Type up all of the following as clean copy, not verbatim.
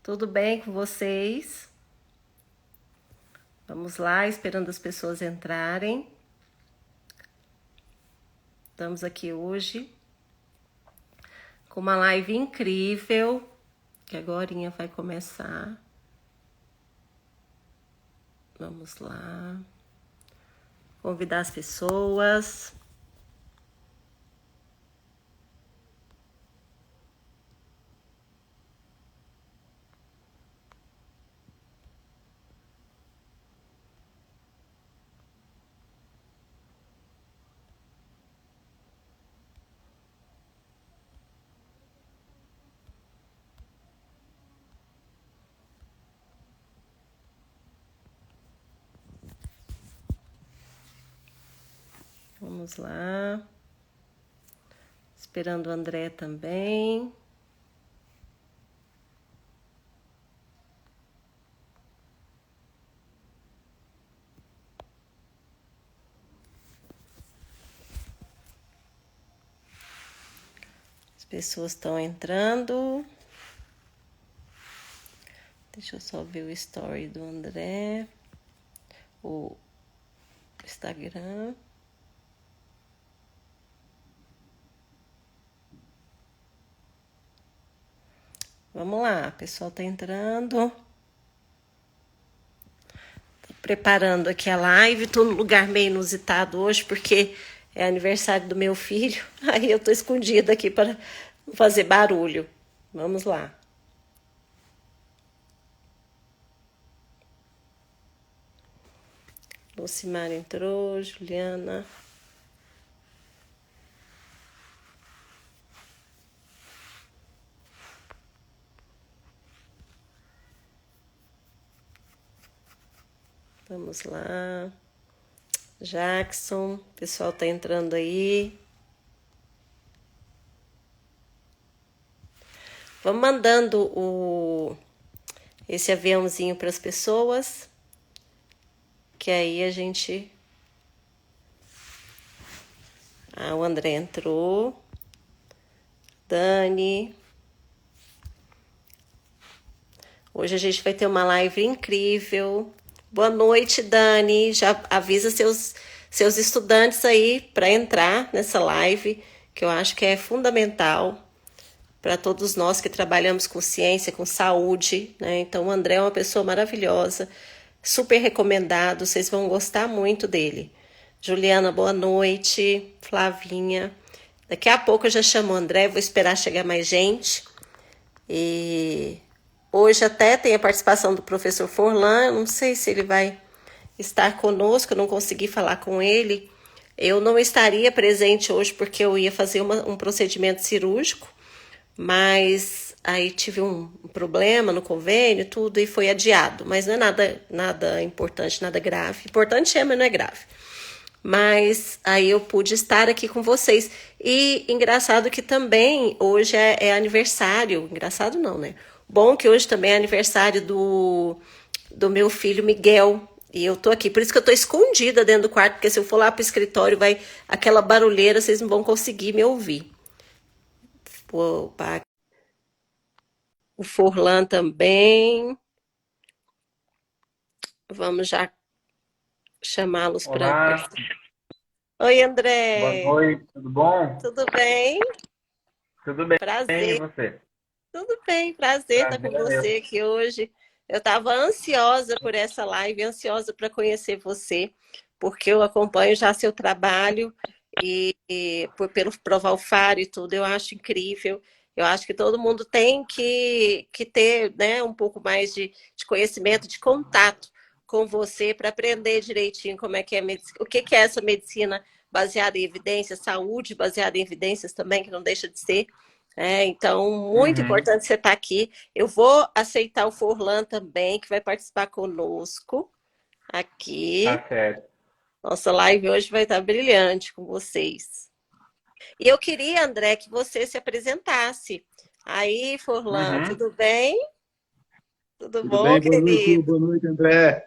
Tudo bem com vocês? Vamos lá, esperando as pessoas entrarem. Estamos aqui hoje com uma live incrível, que agorinha vai começar. Vamos lá. Convidar as pessoas. Vamos lá. Esperando o André também. As pessoas estão entrando. Deixa eu só ver o story do André. O Instagram. Vamos lá, o pessoal tá entrando. Tô preparando aqui a live. Tô num lugar meio inusitado hoje, porque é aniversário do meu filho. Aí eu tô escondida aqui para não fazer barulho. Vamos lá. Lucimar entrou, Juliana. Vamos lá. Jackson, o pessoal tá entrando aí. Vamos mandando esse aviãozinho para as pessoas, que aí a gente... Ah, o André entrou. Dani. Hoje a gente vai ter uma live incrível. Boa noite, Dani. Já avisa seus estudantes aí para entrar nessa live, que eu acho que é fundamental para todos nós que trabalhamos com ciência, com saúde, né? Então, o André é uma pessoa maravilhosa, super recomendado, vocês vão gostar muito dele. Juliana, boa noite. Flavinha. Daqui a pouco eu já chamo o André, vou esperar chegar mais gente. E hoje até tem a participação do professor Forlan, eu não sei se ele vai estar conosco, eu não consegui falar com ele. Eu não estaria presente hoje porque eu ia fazer um procedimento cirúrgico, mas aí tive um problema no convênio, tudo, e foi adiado. Mas não é nada importante, nada grave. Importante é, mas não é grave. Mas aí eu pude estar aqui com vocês. E engraçado que também hoje é aniversário. Engraçado não, né? Bom que hoje também é aniversário do meu filho Miguel. E eu tô aqui. Por isso que eu tô escondida dentro do quarto, porque se eu for lá pro escritório, vai aquela barulheira, vocês não vão conseguir me ouvir. Opa. O Forlan também. Vamos já chamá-los para... Olá, Oi, boa André. noite, tudo bom? Tudo bem? Tudo bem, e Prazer. você? Tudo bem, prazer estar com Prazer é meu. você aqui hoje. Eu estava ansiosa por essa live, ansiosa para conhecer você, porque eu acompanho já seu trabalho pelo Provalfar e tudo, eu acho incrível. Eu acho que todo mundo tem que ter, né, um pouco mais de conhecimento, de contato com você para aprender direitinho como é que é o que é essa medicina baseada em evidências, saúde baseada em evidências também, que não deixa de ser. Então, muito Uhum, importante você estar aqui. Eu vou aceitar o Forlan também, que vai participar conosco aqui. tá certo. Nossa live hoje vai estar brilhante com vocês. E eu queria, André, que você se apresentasse. Aí, Forlan, Uhum. tudo bem? Tudo Tudo bom, bem? querido? Boa noite, André.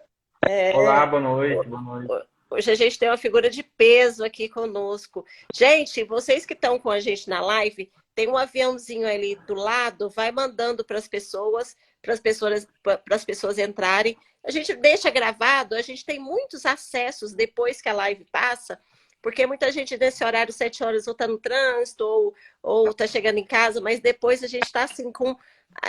Olá, É, boa noite, boa noite. hoje a gente tem uma figura de peso aqui conosco. Gente, vocês que estão com a gente na live, tem um aviãozinho ali do lado, vai mandando para as pessoas entrarem. A gente deixa gravado, a gente tem muitos acessos depois que a live passa, porque muita gente nesse horário, 7 horas, ou está no trânsito, ou está chegando em casa, mas depois a gente está assim com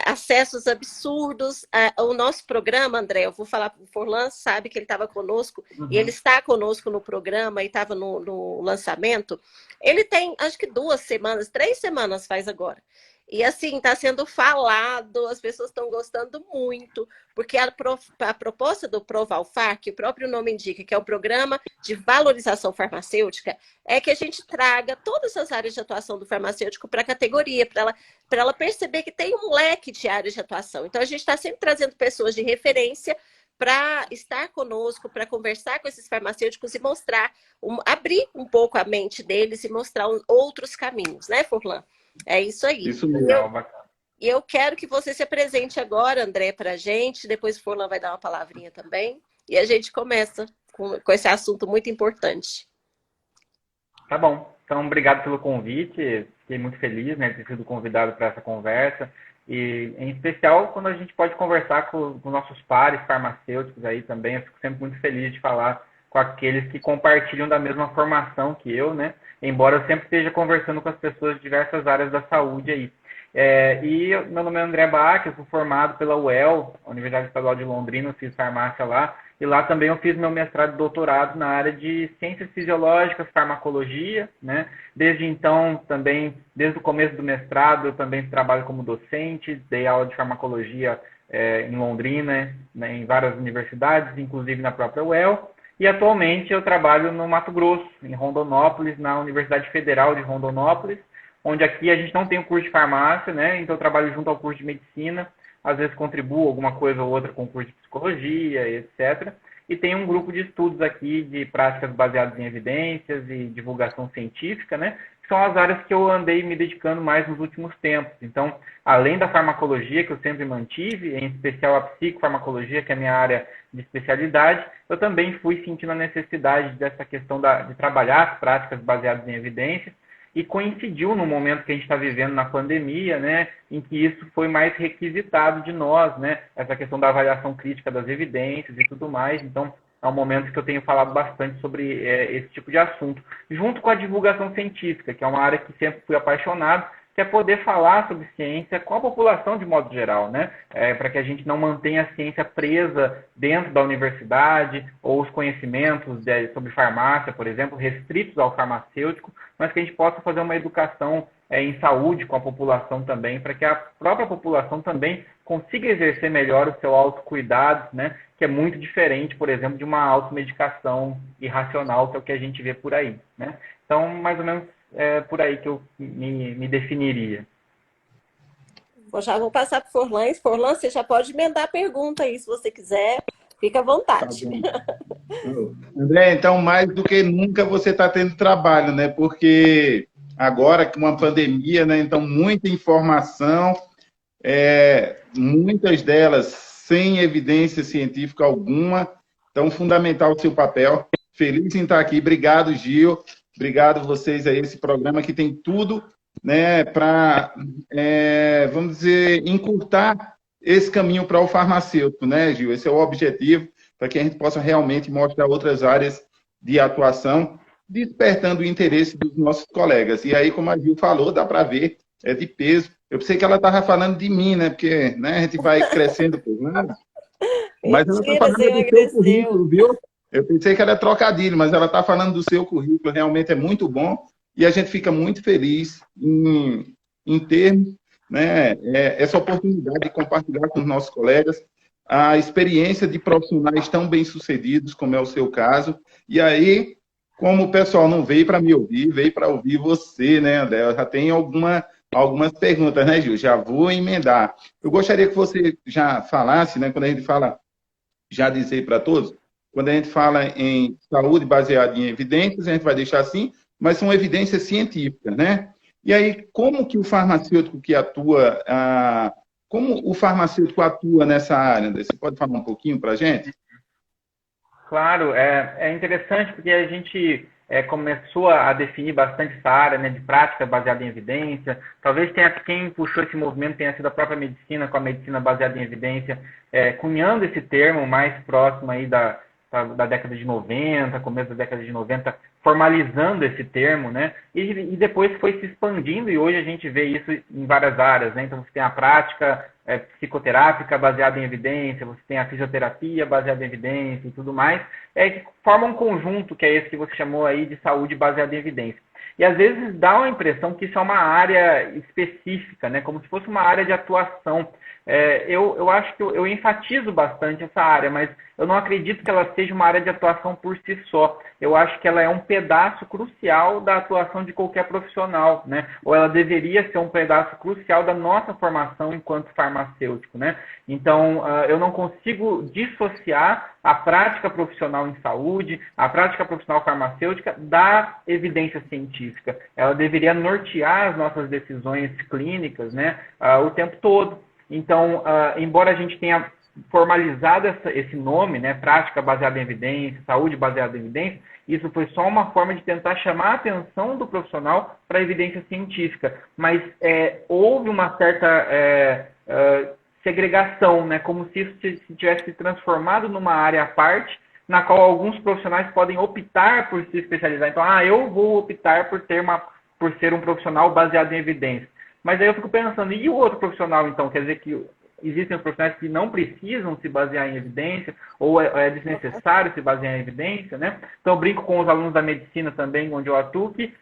acessos absurdos. O nosso programa, André, eu vou falar para o Forlan, sabe que ele estava conosco, e ele está conosco no programa, e estava no lançamento. Ele tem, acho que 2 semanas, 3 semanas faz agora. E assim, está sendo falado, as pessoas estão gostando muito, porque a proposta do Provalfar, que o próprio nome indica, que é o Programa de Valorização Farmacêutica, é que a gente traga todas as áreas de atuação do farmacêutico para a categoria, para ela perceber que tem um leque de áreas de atuação. Então, a gente está sempre trazendo pessoas de referência para estar conosco, para conversar com esses farmacêuticos e mostrar, abrir um pouco a mente deles e mostrar outros caminhos, né, Forlan? É isso aí. Isso mesmo. E eu quero que você se apresente agora, André, para a gente. Depois o Forlan vai dar uma palavrinha também. E a gente começa com esse assunto muito importante. Tá bom. Então, obrigado pelo convite. Fiquei muito feliz, né, de ter sido convidado para essa conversa. E, em especial, quando a gente pode conversar com nossos pares farmacêuticos aí também. Eu fico sempre muito feliz de falar com aqueles que compartilham da mesma formação que eu, né? Embora eu sempre esteja conversando com as pessoas de diversas áreas da saúde aí. Meu nome é André Bach, eu sou formado pela UEL, Universidade Estadual de Londrina, eu fiz farmácia lá, e lá também eu fiz meu mestrado e doutorado na área de ciências fisiológicas, farmacologia, né? Desde então, também, desde o começo do mestrado, eu também trabalho como docente, dei aula de farmacologia em Londrina, né, em várias universidades, inclusive na própria UEL. E atualmente eu trabalho no Mato Grosso, em Rondonópolis, na Universidade Federal de Rondonópolis, onde aqui a gente não tem o curso de farmácia, né? Então eu trabalho junto ao curso de medicina, às vezes contribuo alguma coisa ou outra com o curso de psicologia, etc. E tem um grupo de estudos aqui de práticas baseadas em evidências e divulgação científica, né? Que são as áreas que eu andei me dedicando mais nos últimos tempos. Então, além da farmacologia, que eu sempre mantive, em especial a psicofarmacologia, que é a minha área de especialidade, eu também fui sentindo a necessidade dessa questão de trabalhar as práticas baseadas em evidências, e coincidiu no momento que a gente está vivendo na pandemia, né, em que isso foi mais requisitado de nós, né, essa questão da avaliação crítica das evidências e tudo mais. Então, é um momento que eu tenho falado bastante sobre esse tipo de assunto, junto com a divulgação científica, que é uma área que sempre fui apaixonado, que é poder falar sobre ciência com a população de modo geral, né? Para que a gente não mantenha a ciência presa dentro da universidade ou os conhecimentos sobre farmácia, por exemplo, restritos ao farmacêutico, mas que a gente possa fazer uma educação em saúde com a população também, para que a própria população também consiga exercer melhor o seu autocuidado, né? Que é muito diferente, por exemplo, de uma automedicação irracional, que é o que a gente vê por aí, né? Então, mais ou menos, é por aí que eu me definiria. Já vou passar para o Forlan. Forlan, você já pode emendar a pergunta aí, se você quiser. Fica à vontade. Tá André, então, mais do que nunca você está tendo trabalho, né? Porque agora, com uma pandemia, né? Então, muita informação, muitas delas sem evidência científica alguma. Então, fundamental o seu papel. Feliz em estar aqui. Obrigado, Gil. Obrigado vocês a esse programa que tem tudo, né, para, vamos dizer, encurtar esse caminho para o farmacêutico, né, Gil? Esse é o objetivo, para que a gente possa realmente mostrar outras áreas de atuação, despertando o interesse dos nossos colegas. E aí, como a Gil falou, dá para ver, é de peso. Eu pensei que ela estava falando de mim, né, porque, né, a gente vai crescendo por nada. Mas ela está falando do seu currículo, viu? Eu pensei que era trocadilho, mas ela está falando do seu currículo, realmente é muito bom, e a gente fica muito feliz em ter, né, essa oportunidade de compartilhar com os nossos colegas a experiência de profissionais tão bem-sucedidos, como é o seu caso. E aí, como o pessoal não veio para me ouvir, veio para ouvir você, né, André? Eu já tenho algumas perguntas, né, Gil? Já vou emendar. Eu gostaria que você já falasse, né, quando a gente fala, já dizer para todos, quando a gente fala em saúde baseada em evidências, a gente vai deixar assim, mas são evidências científicas, né? E aí, como que o farmacêutico que atua, como o farmacêutico atua nessa área? Você pode falar um pouquinho para a gente? Claro, é interessante porque a gente começou a definir bastante essa área, né, de prática baseada em evidência. Talvez quem puxou esse movimento tenha sido a própria medicina, com a medicina baseada em evidência, cunhando esse termo mais próximo aí da década de 90, começo da década de 90, formalizando esse termo, né? E depois foi se expandindo, e hoje a gente vê isso em várias áreas, né? Então você tem a prática psicoterápica baseada em evidência, você tem a fisioterapia baseada em evidência e tudo mais, que forma um conjunto, que é esse que você chamou aí de saúde baseada em evidência. E às vezes dá uma impressão que isso é uma área específica, né? Como se fosse uma área de atuação. Eu acho que eu enfatizo bastante essa área, mas eu não acredito que ela seja uma área de atuação por si só. Eu acho que ela é um pedaço crucial da atuação de qualquer profissional, né? Ou ela deveria ser um pedaço crucial da nossa formação enquanto farmacêutico, né? Então, eu não consigo dissociar a prática profissional em saúde, a prática profissional farmacêutica da evidência científica. Ela deveria nortear as nossas decisões clínicas, né, o tempo todo. Então, embora a gente tenha formalizado esse nome, né, prática baseada em evidência, saúde baseada em evidência, isso foi só uma forma de tentar chamar a atenção do profissional para a evidência científica. Mas houve uma certa segregação, né, como se isso se tivesse se transformado numa área à parte, na qual alguns profissionais podem optar por se especializar. Então, eu vou optar por ser um profissional baseado em evidência. Mas aí eu fico pensando, e o outro profissional, então? Quer dizer que existem os profissionais que não precisam se basear em evidência, ou é desnecessário se basear em evidência, né? Então, eu brinco com os alunos da medicina também, onde eu atuo, que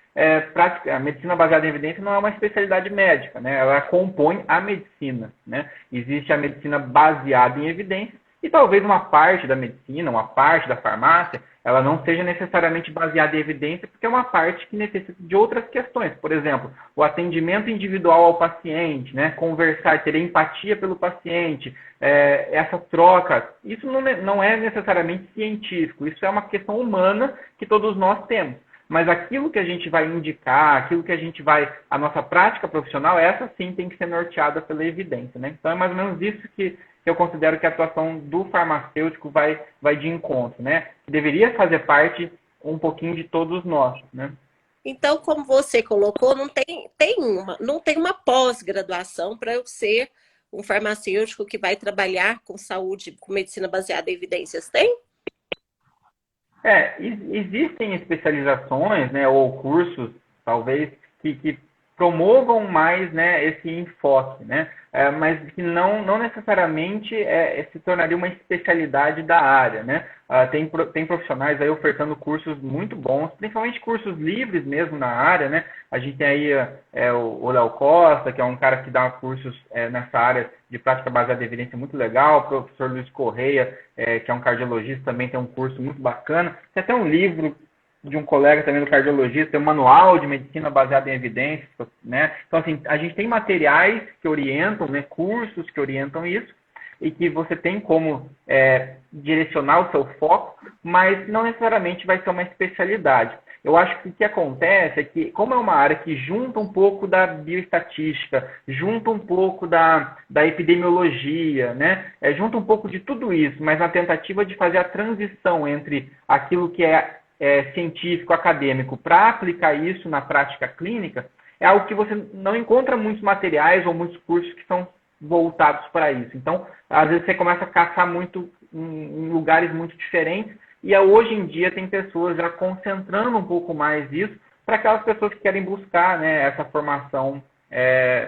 a medicina baseada em evidência não é uma especialidade médica, né? Ela compõe a medicina, né? Existe a medicina baseada em evidência, e talvez uma parte da medicina, uma parte da farmácia, ela não seja necessariamente baseada em evidência, porque é uma parte que necessita de outras questões. Por exemplo, o atendimento individual ao paciente, né? Conversar, ter empatia pelo paciente, essa troca, isso não é necessariamente científico, isso é uma questão humana que todos nós temos. Mas aquilo que a gente vai indicar, a nossa prática profissional, essa sim tem que ser norteada pela evidência, né? Então é mais ou menos isso que eu considero que a atuação do farmacêutico vai de encontro, né? Deveria fazer parte um pouquinho de todos nós, né? Então, como você colocou, não tem uma pós-graduação para eu ser um farmacêutico que vai trabalhar com saúde, com medicina baseada em evidências, tem? Existem especializações, né, ou cursos, talvez, que promovam mais, né, esse enfoque, né, mas que não necessariamente se tornaria uma especialidade da área, né. Tem profissionais aí ofertando cursos muito bons, principalmente cursos livres mesmo na área, né. A gente tem aí o Léo Costa, que é um cara que dá cursos nessa área de prática baseada em evidência muito legal, o professor Luiz Correia, que é um cardiologista, também tem um curso muito bacana. Tem até um livro de um colega também do cardiologista, tem um manual de medicina baseada em evidências, né? Então, assim, a gente tem materiais que orientam, né, cursos que orientam isso, e que você tem como direcionar o seu foco, mas não necessariamente vai ser uma especialidade. Eu acho que o que acontece é que, como é uma área que junta um pouco da bioestatística, junta um pouco da epidemiologia, né? Junta um pouco de tudo isso, mas na tentativa de fazer a transição entre aquilo que é científico, acadêmico, para aplicar isso na prática clínica, é algo que você não encontra muitos materiais ou muitos cursos que são voltados para isso. Então, às vezes você começa a caçar muito em lugares muito diferentes, e hoje em dia tem pessoas já concentrando um pouco mais isso para aquelas pessoas que querem buscar, né, essa formação,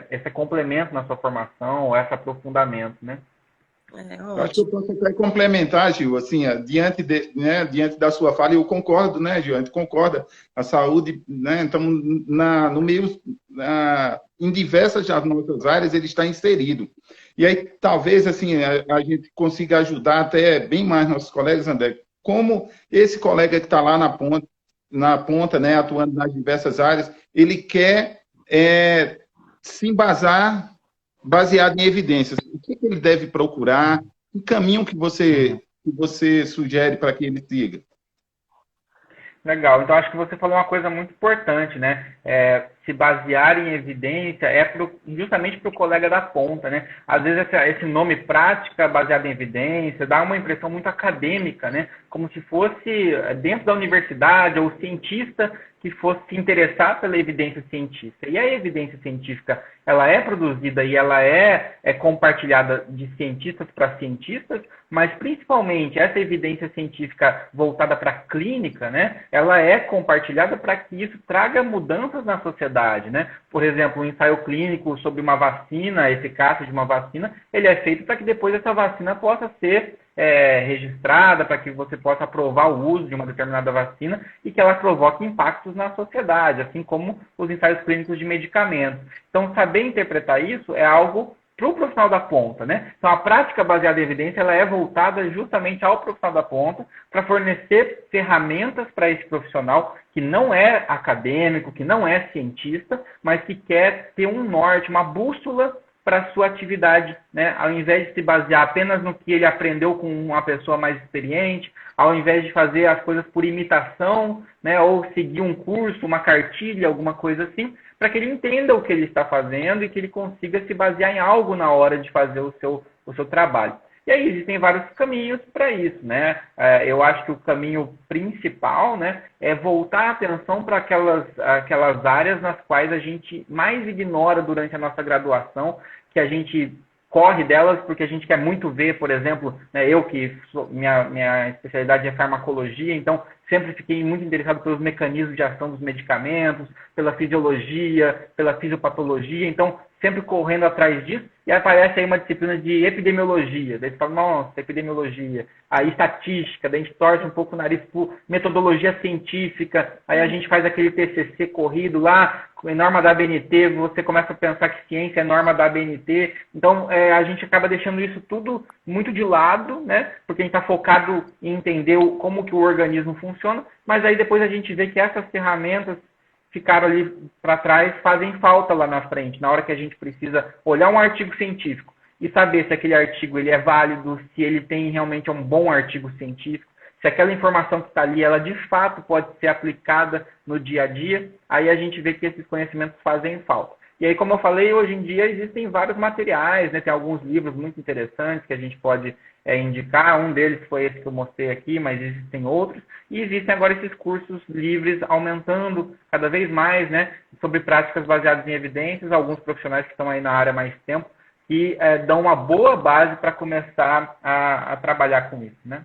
esse complemento na sua formação, ou esse aprofundamento, né? Eu acho que eu posso até complementar, Gil, assim, diante da sua fala, eu concordo, né, Gil? A gente concorda. A saúde, né, então, no meio, em diversas das nossas áreas, ele está inserido. E aí, talvez, assim, a gente consiga ajudar até bem mais nossos colegas, André, como esse colega que está lá na ponta, né, atuando nas diversas áreas, ele quer se embasar baseado em evidências. O que ele deve procurar? Que caminho que você sugere para que ele siga? Legal. Então, acho que você falou uma coisa muito importante, né? se basear em evidência é justamente para o colega da ponta, né? Às vezes esse nome prática baseada em evidência dá uma impressão muito acadêmica, né? Como se fosse dentro da universidade ou cientista que fosse se interessar pela evidência científica. E a evidência científica, ela é produzida e ela é compartilhada de cientistas para cientistas, mas principalmente essa evidência científica voltada para a clínica, né, ela é compartilhada para que isso traga mudanças na sociedade, né? Por exemplo, um ensaio clínico sobre uma vacina, a eficácia de uma vacina, ele é feito para que depois essa vacina possa ser registrada, para que você possa aprovar o uso de uma determinada vacina e que ela provoque impactos na sociedade, assim como os ensaios clínicos de medicamentos. Então, saber interpretar isso é algo para o profissional da ponta, né? Então, a prática baseada em evidência ela é voltada justamente ao profissional da ponta para fornecer ferramentas para esse profissional que não é acadêmico, que não é cientista, mas que quer ter um norte, uma bússola para a sua atividade, né? Ao invés de se basear apenas no que ele aprendeu com uma pessoa mais experiente, ao invés de fazer as coisas por imitação, né? Ou seguir um curso, uma cartilha, alguma coisa assim, para que ele entenda o que ele está fazendo e que ele consiga se basear em algo na hora de fazer o seu trabalho. E aí existem vários caminhos para isso, né? Eu acho que o caminho principal, né, é voltar a atenção para aquelas áreas nas quais a gente mais ignora durante a nossa graduação, que a gente corre delas porque a gente quer muito ver, por exemplo, né, eu que minha especialidade é farmacologia, então sempre fiquei muito interessado pelos mecanismos de ação dos medicamentos, pela fisiologia, pela fisiopatologia, então sempre correndo atrás disso, e aparece aí uma disciplina de epidemiologia, daí você fala, nossa, epidemiologia, aí estatística, daí a gente torce um pouco o nariz por metodologia científica, aí a gente faz aquele TCC corrido lá, em norma da ABNT, você começa a pensar que ciência é norma da ABNT, então a gente acaba deixando isso tudo muito de lado, né, porque a gente está focado em entender como que o organismo funciona, mas aí depois a gente vê que essas ferramentas ficaram ali para trás, fazem falta lá na frente, na hora que a gente precisa olhar um artigo científico e saber se aquele artigo ele é válido, se ele tem realmente um bom artigo científico, se aquela informação que está ali, ela de fato pode ser aplicada no dia a dia, aí a gente vê que esses conhecimentos fazem falta. E aí, como eu falei, hoje em dia existem vários materiais, né? Tem alguns livros muito interessantes que a gente pode indicar. Um deles foi esse que eu mostrei aqui, mas existem outros. E existem agora esses cursos livres aumentando cada vez mais, né? Sobre práticas baseadas em evidências. Alguns profissionais que estão aí na área há mais tempo que dão uma boa base para começar a trabalhar com isso, né?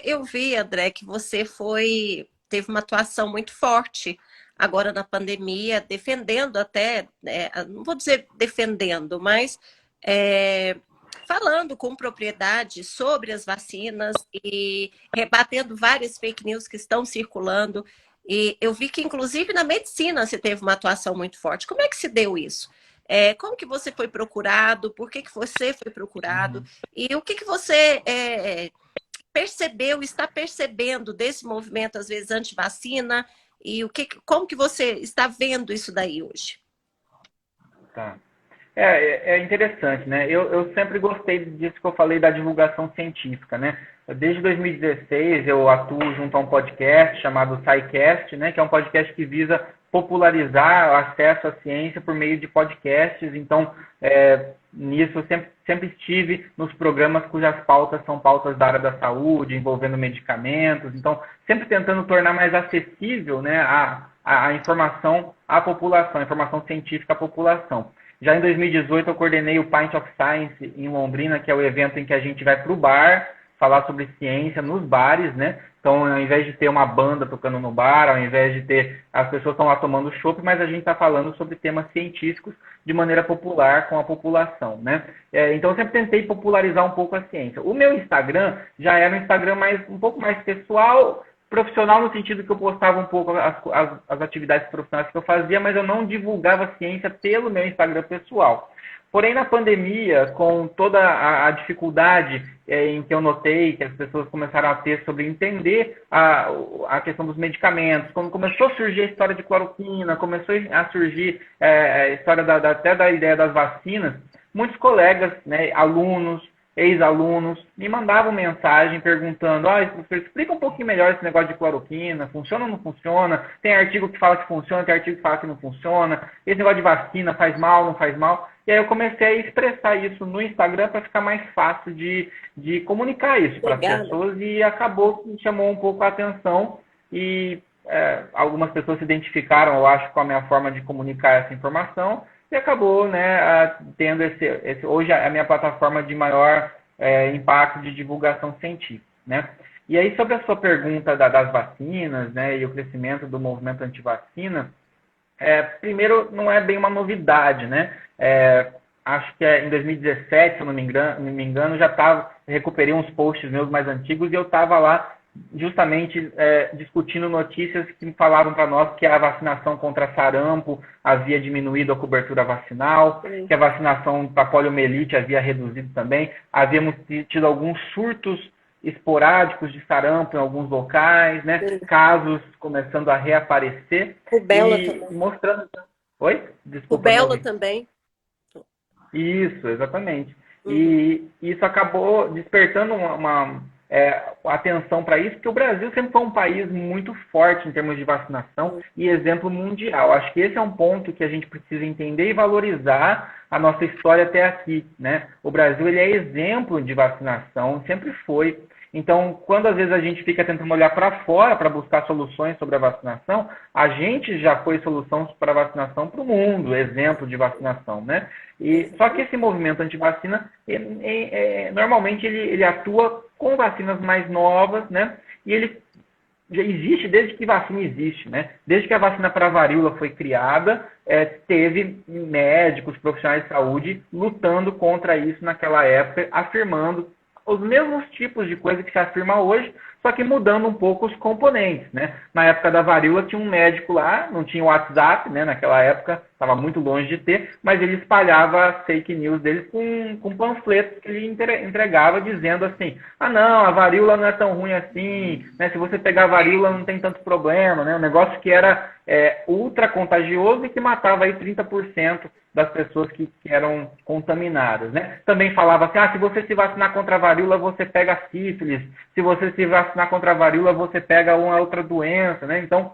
Eu vi, André, que você teve uma atuação muito forte agora na pandemia, defendendo até, não vou dizer defendendo, mas falando com propriedade sobre as vacinas e rebatendo várias fake news que estão circulando. E eu vi que, inclusive, na medicina você teve uma atuação muito forte. Como é que se deu isso? Como que você foi procurado? Por que você foi procurado? E o que você está percebendo desse movimento, às vezes, anti-vacina? E como que você está vendo isso daí hoje? Tá. É interessante, né? Eu sempre gostei disso que eu falei da divulgação científica, né? Desde 2016 eu atuo junto a um podcast chamado SciCast, né? Que é um podcast que visa popularizar o acesso à ciência por meio de podcasts. Então, nisso eu sempre estive nos programas cujas pautas são pautas da área da saúde, envolvendo medicamentos. Então, sempre tentando tornar mais acessível, né, a informação à população, a informação científica à população. Já em 2018 eu coordenei o Pint of Science em Londrina, que é o evento em que a gente vai para o bar falar sobre ciência nos bares, né? Então, ao invés de ter uma banda tocando no bar, ao invés de ter as pessoas estão lá tomando chopp, mas a gente está falando sobre temas científicos de maneira popular com a população, né? Então, eu sempre tentei popularizar um pouco a ciência. O meu Instagram já era um Instagram um pouco mais pessoal, profissional no sentido que eu postava um pouco as atividades profissionais que eu fazia, mas eu não divulgava a ciência pelo meu Instagram pessoal. Porém, na pandemia, com toda a dificuldade em que eu notei que as pessoas começaram a ter sobre entender a questão dos medicamentos, quando começou a surgir a história de cloroquina, começou a surgir a história até da ideia das vacinas, muitos colegas, né, alunos, ex-alunos, me mandavam mensagem perguntando, professor, explica um pouquinho melhor esse negócio de cloroquina, funciona ou não funciona? Tem artigo que fala que funciona, tem artigo que fala que não funciona, esse negócio de vacina faz mal, não faz mal? E aí eu comecei a expressar isso no Instagram para ficar mais fácil de comunicar isso para as pessoas, e acabou que chamou um pouco a atenção, e algumas pessoas se identificaram, eu acho, com a minha forma de comunicar essa informação, e acabou, né, tendo hoje a minha plataforma de maior impacto de divulgação científica, né? E aí, sobre a sua pergunta das vacinas, né, e o crescimento do movimento antivacina, primeiro, não é bem uma novidade, né? Acho que em 2017, se eu não me engano, recuperei uns posts meus mais antigos e eu estava lá justamente discutindo notícias que falavam para nós que a vacinação contra sarampo havia diminuído a cobertura vacinal, sim, que a vacinação para poliomielite havia reduzido também, havíamos tido alguns surtos esporádicos de sarampo em alguns locais, né? Sim. Casos começando a reaparecer. Rubéola também. Mostrando... Oi? Desculpa, rubéola também. Isso, exatamente. Uhum. E isso acabou despertando uma atenção para isso, porque o Brasil sempre foi um país muito forte em termos de vacinação e exemplo mundial. Acho que esse é um ponto que a gente precisa entender e valorizar a nossa história até aqui, né? O Brasil, ele é exemplo de vacinação, sempre foi. Então, quando às vezes a gente fica tentando olhar para fora para buscar soluções sobre a vacinação, a gente já foi solução para a vacinação para o mundo, exemplo de vacinação, né? Só que esse movimento antivacina, normalmente ele atua com vacinas mais novas, né? E ele já existe desde que vacina existe, né? Desde que a vacina para a varíola foi criada, teve médicos, profissionais de saúde lutando contra isso naquela época, afirmando os mesmos tipos de coisa que se afirma hoje, só que mudando um pouco os componentes, né? Na época da varíola tinha um médico lá, não tinha WhatsApp, né? Naquela época, estava muito longe de ter, mas ele espalhava as fake news deles com panfletos que ele entregava dizendo assim, não, a varíola não é tão ruim assim, né? Se você pegar a varíola não tem tanto problema, né? Um negócio que era ultra contagioso e que matava aí 30% das pessoas que eram contaminadas, né? Também falava assim, se você se vacinar contra a varíola, você pega sífilis. Se você se vacinar contra a varíola, você pega uma outra doença, né? Então,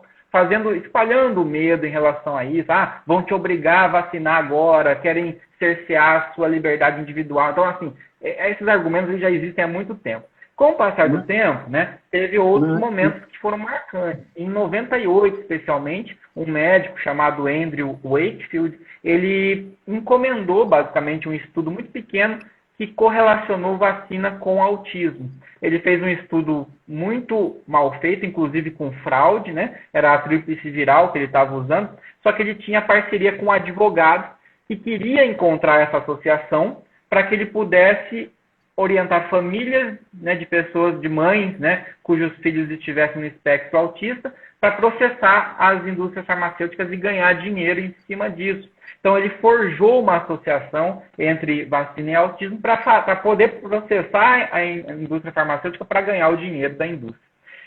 espalhando o medo em relação a isso. Vão te obrigar a vacinar agora, querem cercear a sua liberdade individual. Então, assim, esses argumentos já existem há muito tempo. Com o passar do tempo, né, teve outros momentos que foram marcantes. Em 98, especialmente, um médico chamado Andrew Wakefield, ele encomendou, basicamente, um estudo muito pequeno que correlacionou vacina com autismo. Ele fez um estudo muito mal feito, inclusive com fraude, né? Era a tríplice viral que ele estava usando, só que ele tinha parceria com um advogado que queria encontrar essa associação para que ele pudesse orientar famílias, né, de pessoas, de mães, né, cujos filhos estivessem no espectro autista, para processar as indústrias farmacêuticas e ganhar dinheiro em cima disso. Então, ele forjou uma associação entre vacina e autismo para poder processar a indústria farmacêutica para ganhar o dinheiro da indústria.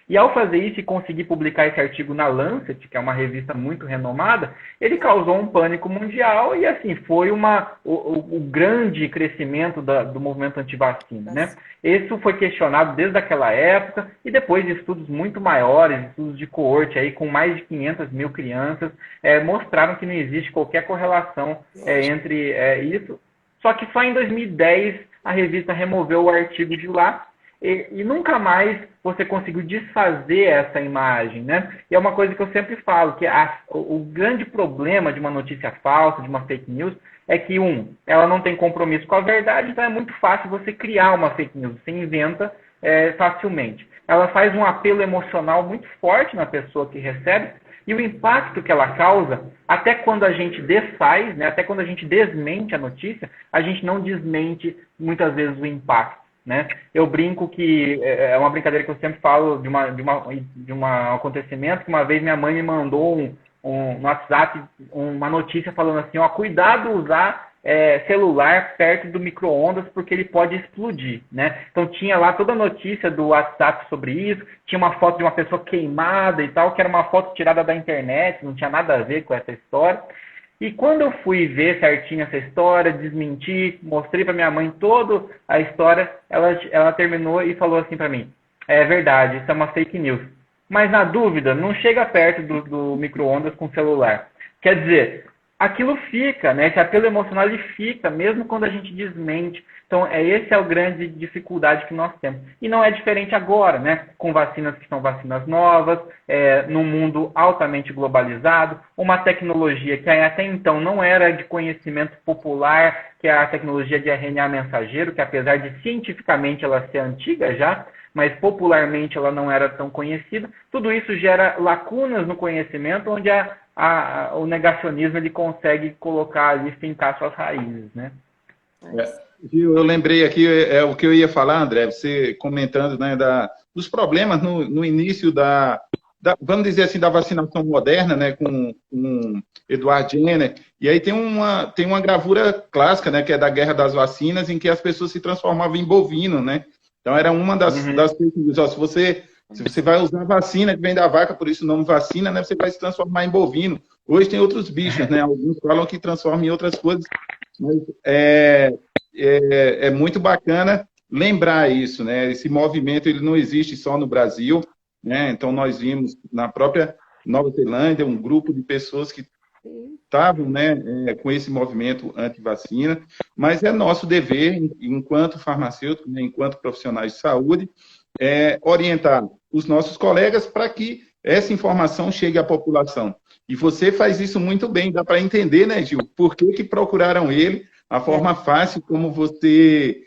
E ao fazer isso e conseguir publicar esse artigo na Lancet, que é uma revista muito renomada, ele causou um pânico mundial e, assim, foi o grande crescimento do movimento antivacina, né? Isso foi questionado desde aquela época e depois de estudos muito maiores, estudos de coorte aí, com mais de 500 mil crianças, mostraram que não existe qualquer correlação entre isso. Só que só em 2010 a revista removeu o artigo de lá, e nunca mais você conseguiu desfazer essa imagem, né? E é uma coisa que eu sempre falo, que o grande problema de uma notícia falsa, de uma fake news, é que, ela não tem compromisso com a verdade, então é muito fácil você criar uma fake news, você inventa facilmente. Ela faz um apelo emocional muito forte na pessoa que recebe, e o impacto que ela causa, até quando a gente desfaz, né, até quando a gente desmente a notícia, a gente não desmente muitas vezes o impacto. Né? Eu brinco que é uma brincadeira que eu sempre falo de um acontecimento que uma vez minha mãe me mandou no WhatsApp uma notícia falando assim, cuidado usar celular perto do micro-ondas porque ele pode explodir, né? Então tinha lá toda a notícia do WhatsApp sobre isso, tinha uma foto de uma pessoa queimada e tal, que era uma foto tirada da internet, não tinha nada a ver com essa história. E quando eu fui ver certinho essa história, desmenti, mostrei para minha mãe toda a história, ela terminou e falou assim para mim: é verdade, isso é uma fake news. Mas na dúvida, não chega perto do micro-ondas com o celular. Quer dizer, aquilo fica, né? Esse apelo emocional ele fica, mesmo quando a gente desmente. Então, esse é a grande dificuldade que nós temos. E não é diferente agora, né? Com vacinas que são vacinas novas, num mundo altamente globalizado, uma tecnologia que até então não era de conhecimento popular, que é a tecnologia de RNA mensageiro, que apesar de cientificamente ela ser antiga já, mas popularmente ela não era tão conhecida. Tudo isso gera lacunas no conhecimento, onde o negacionismo ele consegue colocar ali, fincar suas raízes, né? Eu lembrei aqui, o que eu ia falar, André, você comentando, né, dos problemas no início vamos dizer assim, da vacinação moderna, né, com Edward Jenner, e aí tem uma gravura clássica, né, que é da Guerra das Vacinas, em que as pessoas se transformavam em bovino, né? Então era uma das coisas, se você vai usar vacina que vem da vaca, por isso o nome vacina, né, você vai se transformar em bovino. Hoje tem outros bichos, né? Alguns falam que transformam em outras coisas, mas é muito bacana lembrar isso, né? Esse movimento ele não existe só no Brasil, né? Então nós vimos na própria Nova Zelândia um grupo de pessoas que estavam, né, com esse movimento anti-vacina, mas é nosso dever, enquanto farmacêutico, né, enquanto profissionais de saúde, orientar os nossos colegas para que essa informação chegue à população. E você faz isso muito bem, dá para entender, né, Gil, por que procuraram ele, a forma fácil como você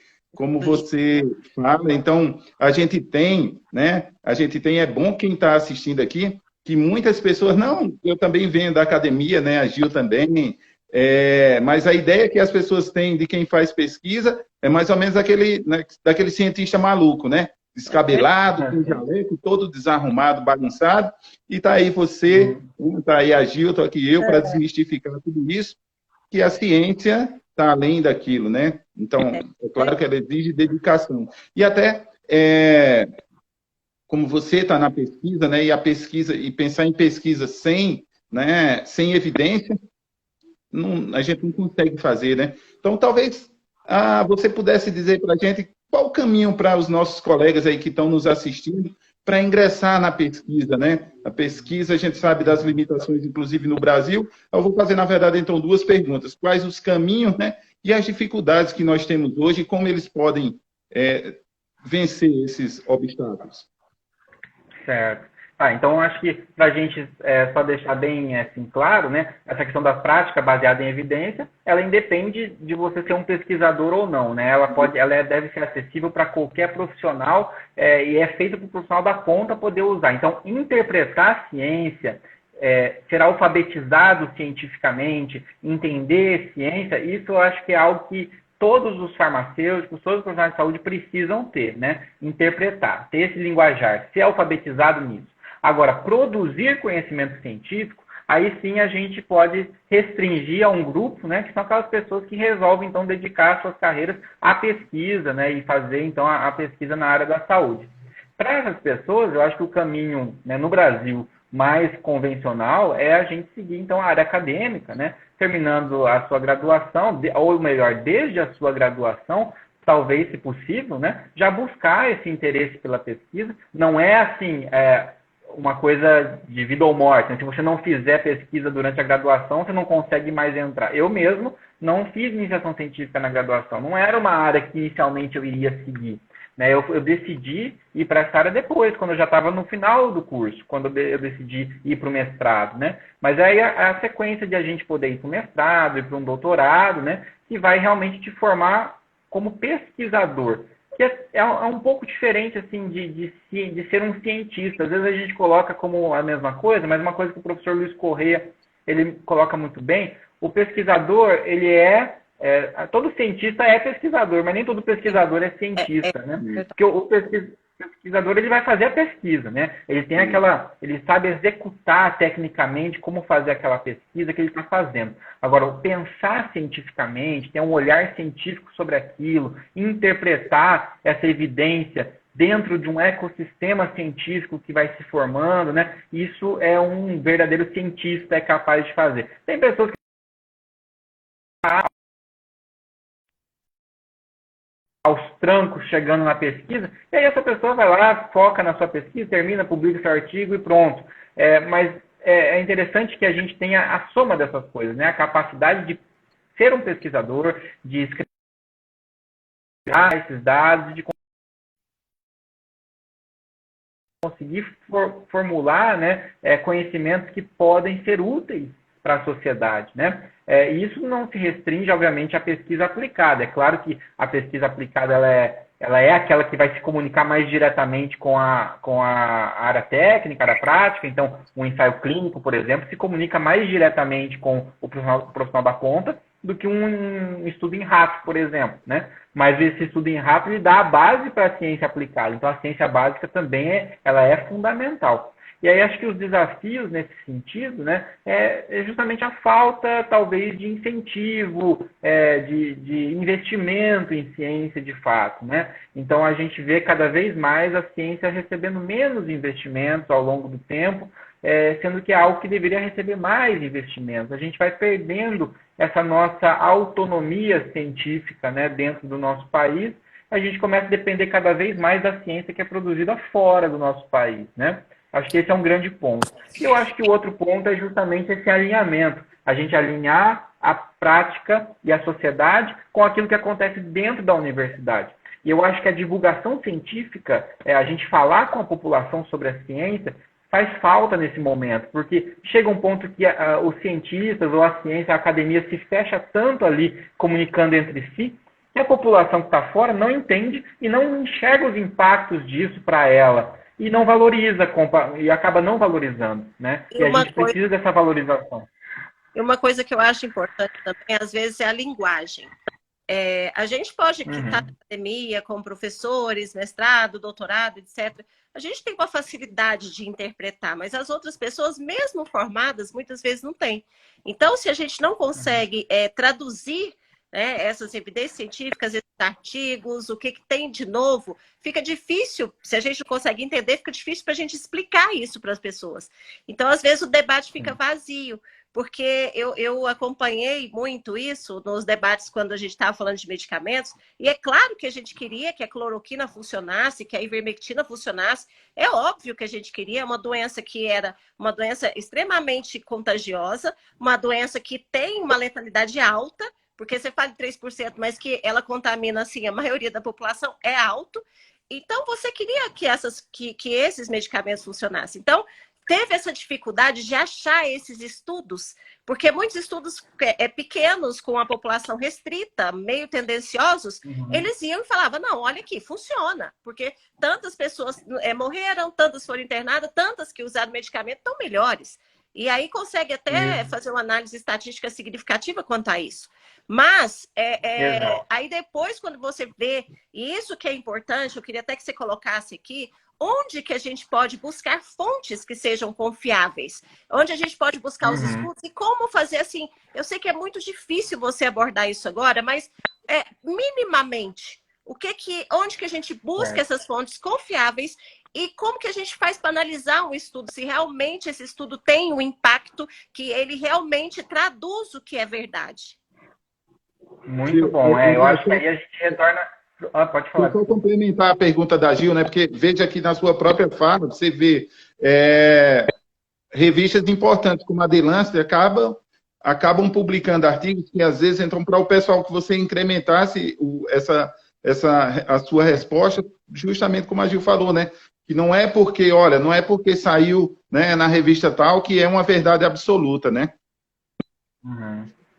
fala. Então, a gente tem, é bom quem está assistindo aqui, que muitas pessoas, eu também venho da academia, né, a Gil também, mas a ideia que as pessoas têm de quem faz pesquisa é mais ou menos daquele cientista maluco, né? Descabelado, com jaleco, todo desarrumado, bagunçado, e tá aí você, tá aí a Gil, tô aqui eu, para desmistificar tudo isso, que a ciência está além daquilo, né? Então, é claro que ela exige dedicação. E até, como você está na pesquisa, né, e pensar em pesquisa sem evidência, a gente não consegue fazer, né? Então, talvez você pudesse dizer para a gente qual o caminho para os nossos colegas aí que estão nos assistindo para ingressar na pesquisa, né? A pesquisa, a gente sabe das limitações, inclusive no Brasil. Eu vou fazer, na verdade, então, duas perguntas. Quais os caminhos, né? E as dificuldades que nós temos hoje e como eles podem vencer esses obstáculos? Certo. Então acho que para a gente só deixar bem assim claro, né, essa questão da prática baseada em evidência, ela independe de você ser um pesquisador ou não, né? Ela deve ser acessível para qualquer profissional e é feita para o profissional da ponta poder usar. Então, interpretar a ciência, ser alfabetizado cientificamente, entender ciência, isso eu acho que é algo que todos os farmacêuticos, todos os profissionais de saúde precisam ter, né? Interpretar, ter esse linguajar, ser alfabetizado nisso. Agora, produzir conhecimento científico, aí sim a gente pode restringir a um grupo, né, que são aquelas pessoas que resolvem, então, dedicar suas carreiras à pesquisa, né, e fazer, então, a pesquisa na área da saúde. Para essas pessoas, eu acho que o caminho, né, no Brasil mais convencional é a gente seguir, então, a área acadêmica, né, terminando a sua graduação, ou melhor, desde a sua graduação, talvez, se possível, né, já buscar esse interesse pela pesquisa. Não é assim, uma coisa de vida ou morte, né? Se você não fizer pesquisa durante a graduação, você não consegue mais entrar. Eu mesmo não fiz iniciação científica na graduação, não era uma área que inicialmente eu iria seguir, né? Eu decidi ir para essa área depois, quando eu já estava no final do curso, quando eu decidi ir para o mestrado, né? Mas aí a sequência de a gente poder ir para o mestrado, ir para um doutorado, né, que vai realmente te formar como pesquisador, que é um pouco diferente assim de ser um cientista. Às vezes a gente coloca como a mesma coisa, mas uma coisa que o professor Luiz Corrêa ele coloca muito bem, o pesquisador, ele todo cientista é pesquisador, mas nem todo pesquisador é cientista, né? Porque o pesquisador ele vai fazer a pesquisa, né? Ele sabe executar tecnicamente como fazer aquela pesquisa que ele está fazendo. Agora, pensar cientificamente, ter um olhar científico sobre aquilo, interpretar essa evidência dentro de um ecossistema científico que vai se formando, né? Isso é um verdadeiro cientista capaz de fazer. Tem pessoas que aos trancos chegando na pesquisa, e aí essa pessoa vai lá, foca na sua pesquisa, termina, publica seu artigo e pronto. Mas é interessante que a gente tenha a soma dessas coisas, né? A capacidade de ser um pesquisador, de escrever esses dados, de conseguir formular, né, conhecimentos que podem ser úteis para a sociedade, né? Isso não se restringe, obviamente, à pesquisa aplicada. É claro que a pesquisa aplicada ela é aquela que vai se comunicar mais diretamente com a área técnica, área prática. Então, um ensaio clínico, por exemplo, se comunica mais diretamente com o profissional da ponta do que um estudo em rato, por exemplo, né? Mas esse estudo em rato ele dá a base para a ciência aplicada. Então, a ciência básica também ela é fundamental. E aí acho que os desafios nesse sentido, né, é justamente a falta, talvez, de incentivo, de investimento em ciência de fato, né? Então a gente vê cada vez mais a ciência recebendo menos investimentos ao longo do tempo, sendo que é algo que deveria receber mais investimentos. A gente vai perdendo essa nossa autonomia científica, né, dentro do nosso país. A gente começa a depender cada vez mais da ciência que é produzida fora do nosso país, né? Acho que esse é um grande ponto. E eu acho que o outro ponto é justamente esse alinhamento. A gente alinhar a prática e a sociedade com aquilo que acontece dentro da universidade. E eu acho que a divulgação científica, a gente falar com a população sobre a ciência, faz falta nesse momento, porque chega um ponto que os cientistas ou a ciência, a academia se fecha tanto ali comunicando entre si, que a população que está fora não entende e não enxerga os impactos disso para ela. E não valoriza, e acaba não valorizando, né? E a gente precisa dessa valorização. E uma coisa que eu acho importante também, às vezes, é a linguagem. A gente pode estar na academia com professores, mestrado, doutorado, etc. A gente tem uma facilidade de interpretar, mas as outras pessoas, mesmo formadas, muitas vezes não têm. Então, se a gente não consegue traduzir, né, essas evidências científicas, esses artigos, o que tem de novo, fica difícil, se a gente não consegue entender, fica difícil para a gente explicar isso para as pessoas. Então, às vezes, o debate fica vazio, porque eu acompanhei muito isso nos debates quando a gente estava falando de medicamentos, e é claro que a gente queria que a cloroquina funcionasse, que a ivermectina funcionasse, é óbvio que a gente queria uma doença que era uma doença extremamente contagiosa, uma doença que tem uma letalidade alta, porque você fala de 3%, mas que ela contamina, assim, a maioria da população é alto. Então, você queria que esses medicamentos funcionassem. Então, teve essa dificuldade de achar esses estudos, porque muitos estudos pequenos, com a população restrita, meio tendenciosos, eles iam e falavam, não, olha aqui, funciona, porque tantas pessoas morreram, tantas foram internadas, tantas que usaram medicamento estão melhores. E aí consegue até fazer uma análise estatística significativa quanto a isso. Mas, aí depois, quando você vê, e isso que é importante, eu queria até que você colocasse aqui, onde que a gente pode buscar fontes que sejam confiáveis? Onde a gente pode buscar os estudos e como fazer assim? Eu sei que é muito difícil você abordar isso agora, mas minimamente, onde que a gente busca essas fontes confiáveis e como que a gente faz para analisar um estudo, se realmente esse estudo tem um impacto, que ele realmente traduz o que é verdade? Muito bom. Eu acho que aí a gente retorna... pode falar. Só complementar a pergunta da Gil, né? Porque veja aqui na sua própria fala, você vê revistas importantes como a The Lancet acabam publicando artigos que às vezes entram para o pessoal que você incrementasse a sua resposta, justamente como a Gil falou, né? Que não é porque saiu, né, na revista tal que é uma verdade absoluta, né?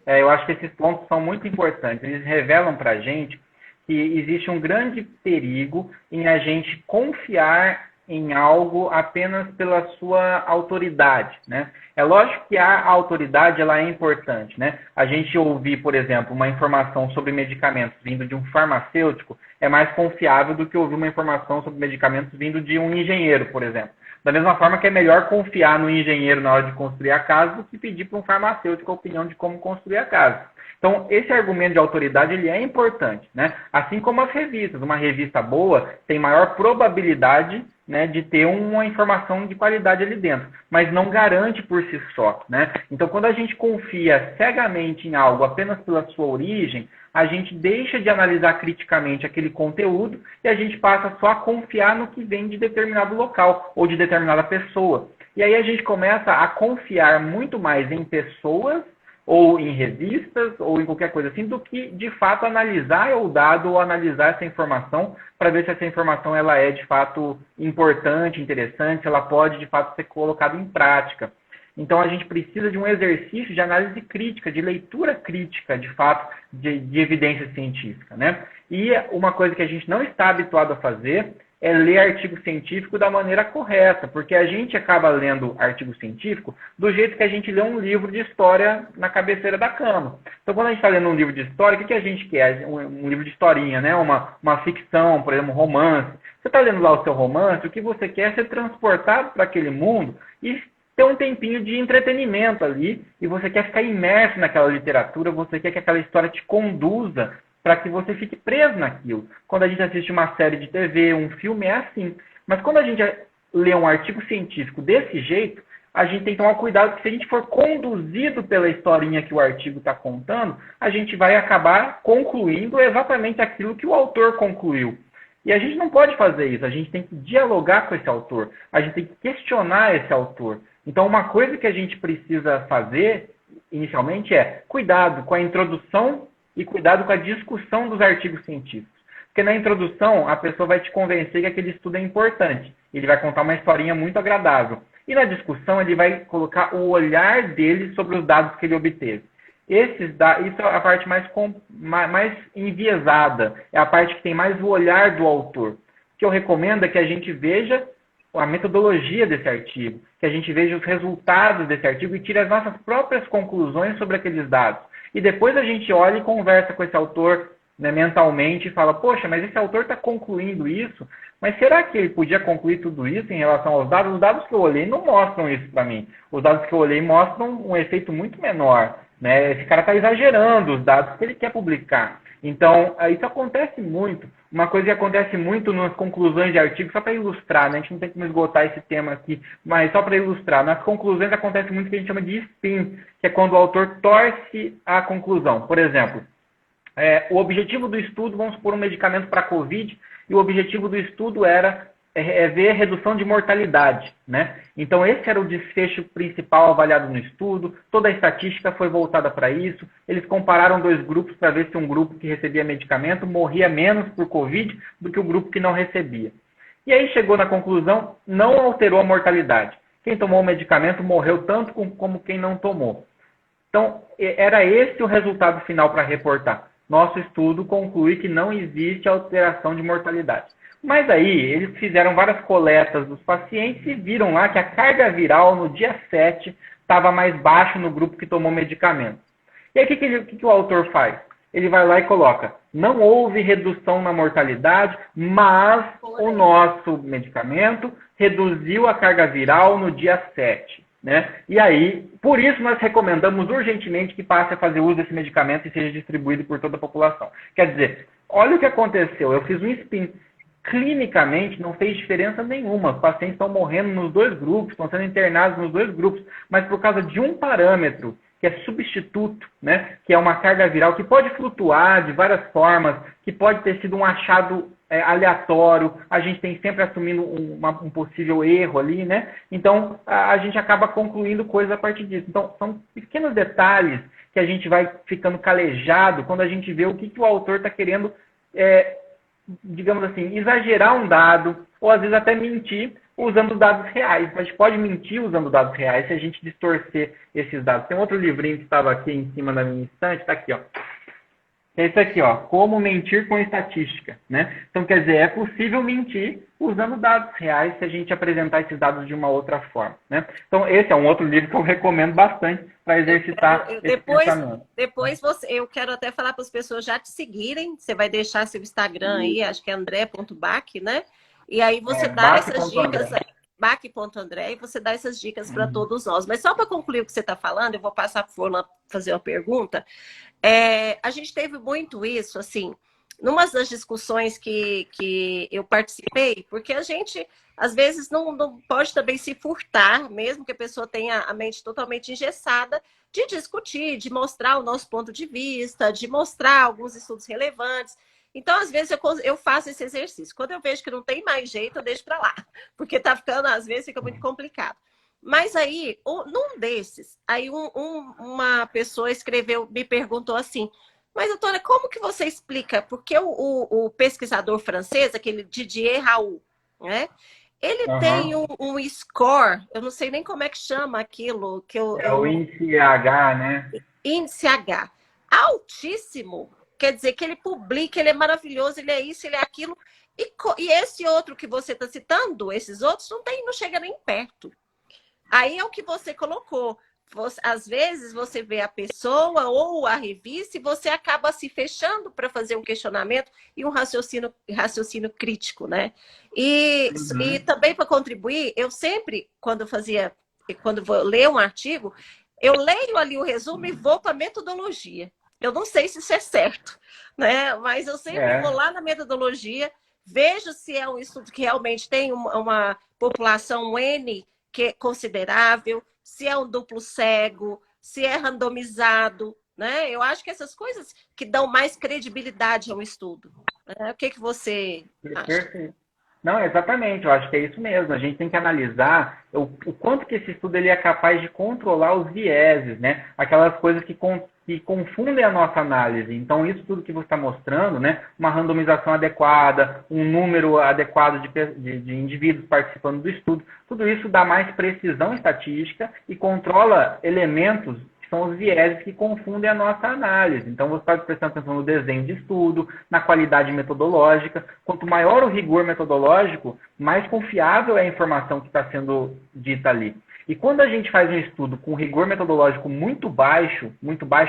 Eu acho que esses pontos são muito importantes. Eles revelam para a gente que existe um grande perigo em a gente confiar em algo apenas pela sua autoridade, né? É lógico que a autoridade ela é importante, né? A gente ouvir, por exemplo, uma informação sobre medicamentos vindo de um farmacêutico é mais confiável do que ouvir uma informação sobre medicamentos vindo de um engenheiro, por exemplo. Da mesma forma que é melhor confiar no engenheiro na hora de construir a casa do que pedir para um farmacêutico a opinião de como construir a casa. Então, esse argumento de autoridade ele é importante, né? Assim como as revistas. Uma revista boa tem maior probabilidade, né, de ter uma informação de qualidade ali dentro, mas não garante por si só, né? Então, quando a gente confia cegamente em algo apenas pela sua origem, a gente deixa de analisar criticamente aquele conteúdo e a gente passa só a confiar no que vem de determinado local ou de determinada pessoa. E aí a gente começa a confiar muito mais em pessoas ou em revistas, ou em qualquer coisa assim, do que, de fato, analisar o dado ou analisar essa informação para ver se essa informação ela é, de fato, importante, interessante, se ela pode, de fato, ser colocada em prática. Então, a gente precisa de um exercício de análise crítica, de leitura crítica, de fato, de evidência científica, né? E uma coisa que a gente não está habituado a fazer é ler artigo científico da maneira correta, porque a gente acaba lendo artigo científico do jeito que a gente lê um livro de história na cabeceira da cama. Então, quando a gente está lendo um livro de história, o que a gente quer? Um livro de historinha, né? Uma ficção, por exemplo, um romance. Você está lendo lá o seu romance, o que você quer é ser transportado para aquele mundo e ter um tempinho de entretenimento ali, e você quer ficar imerso naquela literatura, você quer que aquela história te conduza para que você fique preso naquilo. Quando a gente assiste uma série de TV, um filme, é assim. Mas quando a gente lê um artigo científico desse jeito, a gente tem que tomar cuidado, porque se a gente for conduzido pela historinha que o artigo está contando, a gente vai acabar concluindo exatamente aquilo que o autor concluiu. E a gente não pode fazer isso, a gente tem que dialogar com esse autor, a gente tem que questionar esse autor. Então, uma coisa que a gente precisa fazer, inicialmente, é cuidado com a introdução e cuidado com a discussão dos artigos científicos. Porque na introdução, a pessoa vai te convencer que aquele estudo é importante. Ele vai contar uma historinha muito agradável. E na discussão, ele vai colocar o olhar dele sobre os dados que ele obteve. Isso é a parte mais enviesada, é a parte que tem mais o olhar do autor. O que eu recomendo é que a gente veja a metodologia desse artigo, que a gente veja os resultados desse artigo e tire as nossas próprias conclusões sobre aqueles dados. E depois a gente olha e conversa com esse autor, né, mentalmente e fala, poxa, mas esse autor está concluindo isso, mas será que ele podia concluir tudo isso em relação aos dados? Os dados que eu olhei não mostram isso para mim. Os dados que eu olhei mostram um efeito muito menor. Né? Esse cara está exagerando os dados que ele quer publicar. Então, isso acontece muito. Uma coisa que acontece muito nas conclusões de artigos, só para ilustrar, né? A gente não tem como esgotar esse tema aqui, mas só para ilustrar. Nas conclusões acontece muito o que a gente chama de spin, que é quando o autor torce a conclusão. Por exemplo, o objetivo do estudo, vamos supor um medicamento para a COVID, e o objetivo do estudo era ver redução de mortalidade, né? Então, esse era o desfecho principal avaliado no estudo, toda a estatística foi voltada para isso, eles compararam dois grupos para ver se um grupo que recebia medicamento morria menos por Covid do que o grupo que não recebia. E aí chegou na conclusão, não alterou a mortalidade. Quem tomou o medicamento morreu tanto como quem não tomou. Então, era esse o resultado final para reportar. Nosso estudo conclui que não existe alteração de mortalidade. Mas aí, eles fizeram várias coletas dos pacientes e viram lá que a carga viral no dia 7 estava mais baixa no grupo que tomou medicamento. E aí, o que o autor faz? Ele vai lá e coloca, não houve redução na mortalidade, mas o nosso medicamento reduziu a carga viral no dia 7. Né? E aí, por isso nós recomendamos urgentemente que passe a fazer uso desse medicamento e seja distribuído por toda a população. Quer dizer, olha o que aconteceu, eu fiz um spin. Clinicamente não fez diferença nenhuma. Os pacientes estão morrendo nos dois grupos, estão sendo internados nos dois grupos, mas por causa de um parâmetro, que é substituto, né? Que é uma carga viral que pode flutuar de várias formas, que pode ter sido um achado aleatório, a gente tem sempre assumindo um possível erro ali, né? Então, a gente acaba concluindo coisas a partir disso. Então, são pequenos detalhes que a gente vai ficando calejado quando a gente vê o que o autor está querendo digamos assim, exagerar um dado, ou às vezes até mentir usando dados reais. A gente pode mentir usando dados reais se a gente distorcer esses dados. Tem outro livrinho que estava aqui em cima da minha estante, está aqui, ó. É isso aqui, ó, Como Mentir com Estatística, né? Então, quer dizer, é possível mentir usando dados reais se a gente apresentar esses dados de uma outra forma, né? Então, esse é um outro livro que eu recomendo bastante para exercitar esse pensamento. Depois eu quero até falar para as pessoas já te seguirem, você vai deixar seu Instagram aí, acho que é andré.bac, né? E aí você dá essas dicas aí. Bac.andré, e você dá essas dicas para todos nós. Mas só para concluir o que você está falando, eu vou passar para a Fórmula fazer uma pergunta. A gente teve muito isso, assim, numa das discussões que eu participei, porque a gente, às vezes, não pode também se furtar, mesmo que a pessoa tenha a mente totalmente engessada, de discutir, de mostrar o nosso ponto de vista, de mostrar alguns estudos relevantes. Então, às vezes, eu faço esse exercício. Quando eu vejo que não tem mais jeito, eu deixo para lá, porque tá ficando, às vezes, fica muito complicado. Mas aí, num desses, aí uma pessoa escreveu, me perguntou assim, mas, doutora, como que você explica? Porque o pesquisador francês, aquele Didier Raoult, né? Ele tem Aham. um score, eu não sei nem como é que chama aquilo, que É o índice H, né? índice H, altíssimo. Quer dizer que ele publica, ele é maravilhoso, ele é isso, ele é aquilo. E esse outro que você está citando, esses outros, não chega nem perto. Aí é o que você colocou. Às vezes você vê a pessoa ou a revista e você acaba se fechando para fazer um questionamento e um raciocínio crítico, né? E Uhum. também para contribuir, eu sempre, quando vou ler um artigo, eu leio ali o resumo e vou para a metodologia. Eu não sei se isso é certo, né? Mas eu sempre vou É. lá na metodologia, vejo se é um estudo que realmente tem uma população N que é considerável, se é um duplo cego, se é randomizado, né? Eu acho que essas coisas que dão mais credibilidade ao estudo. Né? O que você acha? Perfeito. Não, exatamente, eu acho que é isso mesmo. A gente tem que analisar o quanto que esse estudo ele é capaz de controlar os vieses, né? Aquelas coisas que confundem a nossa análise. Então, isso tudo que você está mostrando, né? Uma randomização adequada, um número adequado de indivíduos participando do estudo, tudo isso dá mais precisão estatística e controla elementos que são os vieses que confundem a nossa análise. Então, você está prestando atenção no desenho de estudo, na qualidade metodológica. Quanto maior o rigor metodológico, mais confiável é a informação que está sendo dita ali. E quando a gente faz um estudo com rigor metodológico muito baixo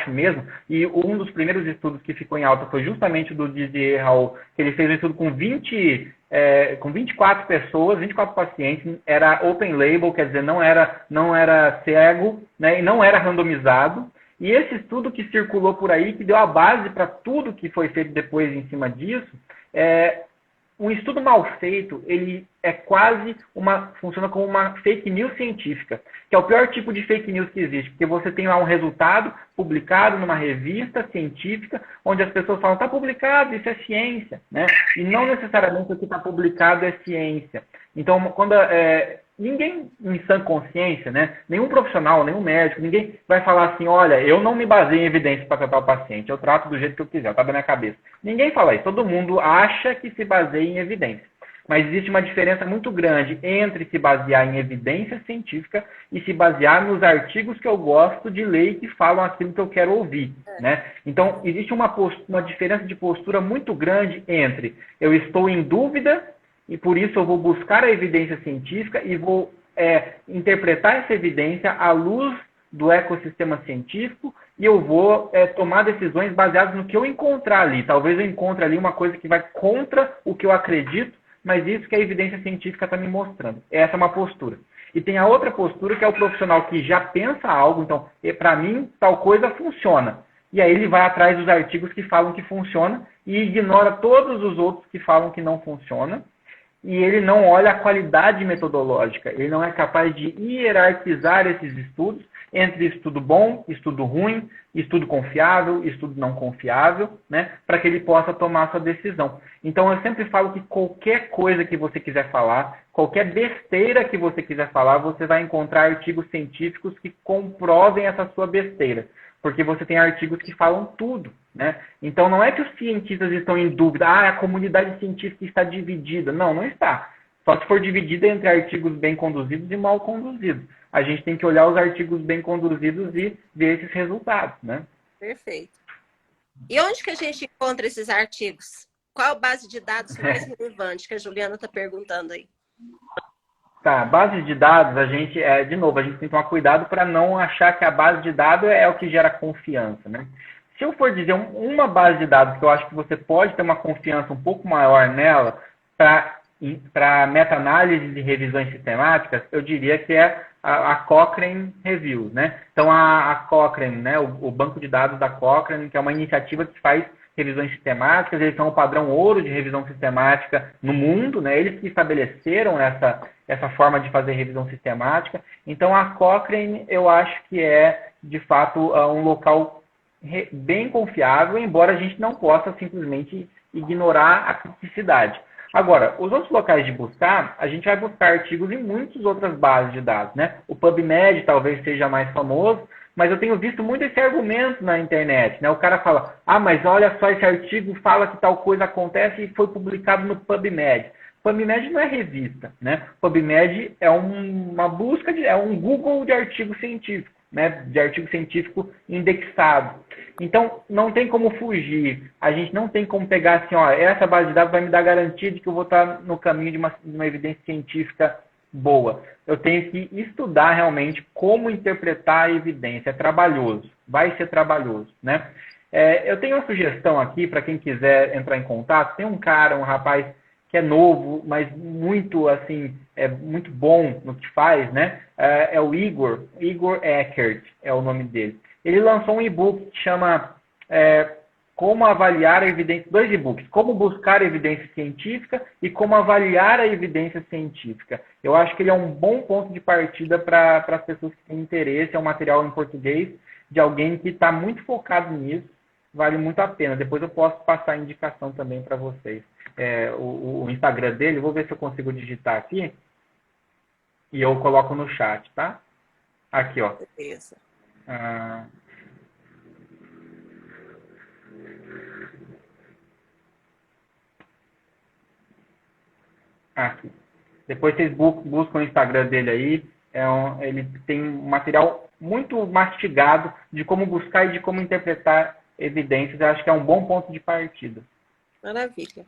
mesmo, e um dos primeiros estudos que ficou em alta foi justamente o do Didier Raoult, que ele fez um estudo com 24 pessoas, 24 pacientes, era open label, quer dizer, não era cego, né, e não era randomizado. E esse estudo que circulou por aí, que deu a base para tudo que foi feito depois em cima disso, um estudo mal feito, ele funciona como uma fake news científica, que é o pior tipo de fake news que existe, porque você tem lá um resultado publicado numa revista científica, onde as pessoas falam, está publicado, isso é ciência, né? E não necessariamente o que está publicado é ciência. Então, ninguém em sã consciência, né? Nenhum profissional, nenhum médico, ninguém vai falar assim, olha, eu não me baseio em evidências para tratar o paciente, eu trato do jeito que eu quiser, tá da minha cabeça. Ninguém fala isso, todo mundo acha que se baseia em evidências. Mas existe uma diferença muito grande entre se basear em evidência científica e se basear nos artigos que eu gosto de ler e que falam aquilo que eu quero ouvir, né? Então, existe uma diferença de postura muito grande entre eu estou em dúvida e por isso eu vou buscar a evidência científica e vou interpretar essa evidência à luz do ecossistema científico e eu vou tomar decisões baseadas no que eu encontrar ali. Talvez eu encontre ali uma coisa que vai contra o que eu acredito, mas isso que a evidência científica está me mostrando. Essa é uma postura. E tem a outra postura, que é o profissional que já pensa algo, então, para mim, tal coisa funciona. E aí ele vai atrás dos artigos que falam que funciona e ignora todos os outros que falam que não funciona. E ele não olha a qualidade metodológica. Ele não é capaz de hierarquizar esses estudos entre estudo bom, estudo ruim, estudo confiável, estudo não confiável, né, para que ele possa tomar sua decisão. Então, eu sempre falo que qualquer coisa que você quiser falar, qualquer besteira que você quiser falar, você vai encontrar artigos científicos que comprovem essa sua besteira. Porque você tem artigos que falam tudo, né? Então, não é que os cientistas estão em dúvida, a comunidade científica está dividida. Não, não está. Só se for dividida entre artigos bem conduzidos e mal conduzidos. A gente tem que olhar os artigos bem conduzidos e ver esses resultados, né? Perfeito. E onde que a gente encontra esses artigos? Qual a base de dados mais relevante que a Juliana está perguntando aí? Tá, base de dados, de novo, a gente tem que tomar cuidado para não achar que a base de dados é o que gera confiança, né? Se eu for dizer uma base de dados que eu acho que você pode ter uma confiança um pouco maior nela para meta-análises e revisões sistemáticas, eu diria que é a Cochrane Reviews, né? Então, a Cochrane, né, o banco de dados da Cochrane, que é uma iniciativa que faz revisões sistemáticas, eles são o padrão ouro de revisão sistemática no mundo, né? Eles que estabeleceram essa forma de fazer revisão sistemática. Então, a Cochrane, eu acho que é, de fato, um local bem confiável, embora a gente não possa simplesmente ignorar a criticidade. Agora, os outros locais de buscar, a gente vai buscar artigos em muitas outras bases de dados, né? O PubMed talvez seja mais famoso, mas eu tenho visto muito esse argumento na internet, né? O cara fala, mas olha só, esse artigo fala que tal coisa acontece e foi publicado no PubMed. PubMed não é revista, né? PubMed é uma busca, é um Google de artigo científico, né? De artigo científico indexado. Então, não tem como fugir. A gente não tem como pegar assim, essa base de dados vai me dar garantia de que eu vou estar no caminho de uma evidência científica boa. Eu tenho que estudar realmente como interpretar a evidência. É trabalhoso. Vai ser trabalhoso, né? Eu tenho uma sugestão aqui para quem quiser entrar em contato. Tem um rapaz que é novo, mas muito, assim, muito bom no que faz, né? É o Igor Eckert, é o nome dele. Ele lançou um e-book que chama Como Avaliar a Evidência, 2 e-books, Como Buscar Evidência Científica e Como Avaliar a Evidência Científica. Eu acho que ele é um bom ponto de partida para as pessoas que têm interesse, é um material em português de alguém que está muito focado nisso, vale muito a pena. Depois eu posso passar a indicação também para vocês. O Instagram dele, vou ver se eu consigo digitar aqui e eu coloco no chat, tá? Aqui, ó. Beleza. Aqui. Depois vocês buscam o Instagram dele aí. Ele tem um material muito mastigado de como buscar e de como interpretar evidências. Eu acho que é um bom ponto de partida. Maravilha.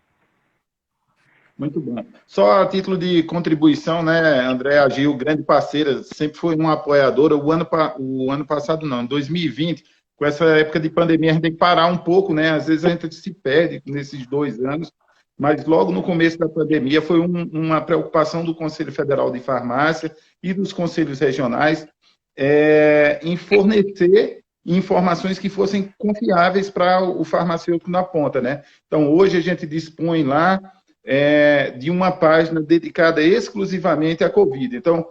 Muito bom. Só a título de contribuição, né, André Agil, grande parceira, sempre foi uma apoiadora. O ano passado não, em 2020, com essa época de pandemia, a gente tem que parar um pouco, né? Às vezes a gente se perde nesses 2 anos, mas logo no começo da pandemia foi uma preocupação do Conselho Federal de Farmácia e dos conselhos regionais em fornecer informações que fossem confiáveis para o farmacêutico na ponta, né? Então, hoje a gente dispõe lá de uma página dedicada exclusivamente à Covid. Então,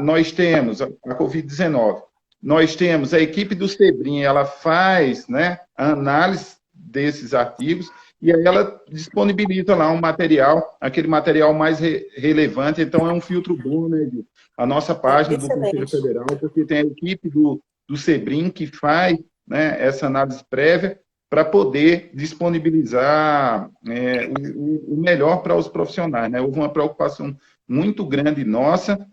nós temos a Covid-19, nós temos a equipe do Sebrim, ela faz, né, a análise desses artigos e aí ela disponibiliza lá um material, aquele material mais relevante. Então, é um filtro bom, né, Gil? A nossa página do Conselho Federal, porque tem a equipe do Sebrim que faz, né, essa análise prévia para poder disponibilizar o melhor para os profissionais, né? Houve uma preocupação muito grande nossa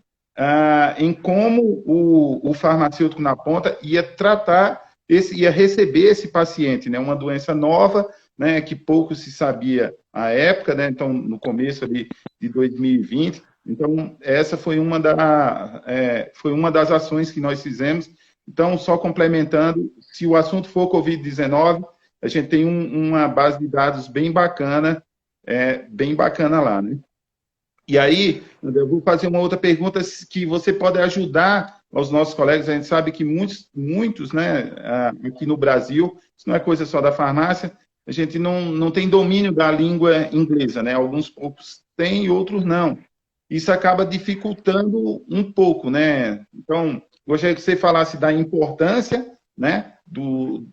em como o farmacêutico na ponta ia tratar, ia receber esse paciente, né? Uma doença nova, né, que pouco se sabia à época, né? Então, no começo ali de 2020. Então, essa foi uma das ações que nós fizemos. Então, só complementando, se o assunto for Covid-19, a gente tem uma base de dados bem bacana lá, né? E aí, André, eu vou fazer uma outra pergunta que você pode ajudar aos nossos colegas. A gente sabe que muitos, né, aqui no Brasil, isso não é coisa só da farmácia, a gente não tem domínio da língua inglesa, né? Alguns poucos têm e outros não. Isso acaba dificultando um pouco, né? Então, gostaria que você falasse da importância, né, do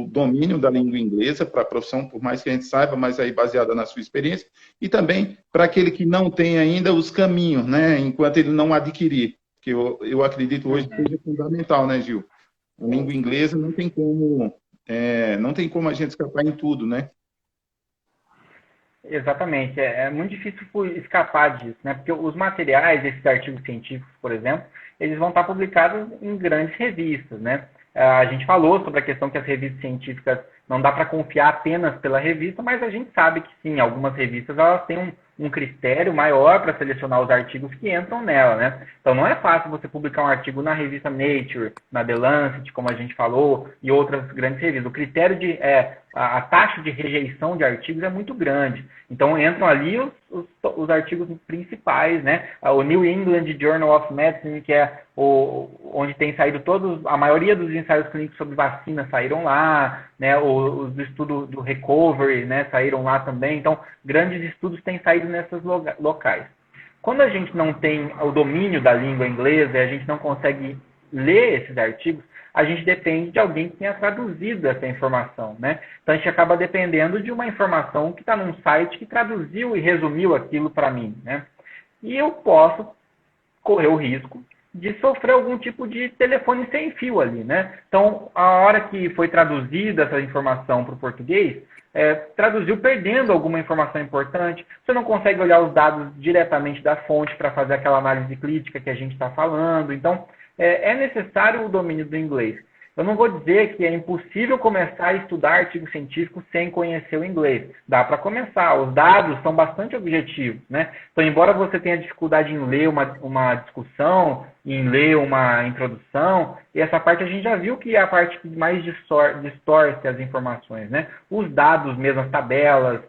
domínio da língua inglesa para a profissão, por mais que a gente saiba, mas aí baseada na sua experiência, e também para aquele que não tem ainda os caminhos, né, enquanto ele não adquirir, que eu acredito hoje que seja fundamental, né, Gil? A língua inglesa não tem como a gente escapar em tudo, né? Exatamente, é muito difícil escapar disso, né? Porque os materiais desses artigos científicos, por exemplo, eles vão estar publicados em grandes revistas, né? A gente falou sobre a questão que as revistas científicas não dá para confiar apenas pela revista, mas a gente sabe que sim, algumas revistas elas têm um critério maior para selecionar os artigos que entram nela, né? Então não é fácil você publicar um artigo na revista Nature, na The Lancet, como a gente falou, e outras grandes revistas. O critério a taxa de rejeição de artigos é muito grande. Então entram ali os artigos principais, né? O New England Journal of Medicine, que é onde tem saído a maioria dos ensaios clínicos sobre vacina saíram lá, né? Os estudos do recovery, né, saíram lá também. Então, grandes estudos têm saído nesses locais. Quando a gente não tem o domínio da língua inglesa e a gente não consegue ler esses artigos, a gente depende de alguém que tenha traduzido essa informação, né? Então, a gente acaba dependendo de uma informação que está num site que traduziu e resumiu aquilo para mim, né? E eu posso correr o risco de sofrer algum tipo de telefone sem fio ali, né? Então, a hora que foi traduzida essa informação para o português, traduziu perdendo alguma informação importante, você não consegue olhar os dados diretamente da fonte para fazer aquela análise crítica que a gente está falando. Então, é necessário o domínio do inglês. Eu não vou dizer que é impossível começar a estudar artigo científico sem conhecer o inglês. Dá para começar. Os dados são bastante objetivos, né? Então, embora você tenha dificuldade em ler uma discussão, em ler uma introdução, e essa parte a gente já viu que é a parte que mais distorce as informações, né? Os dados mesmo, as tabelas,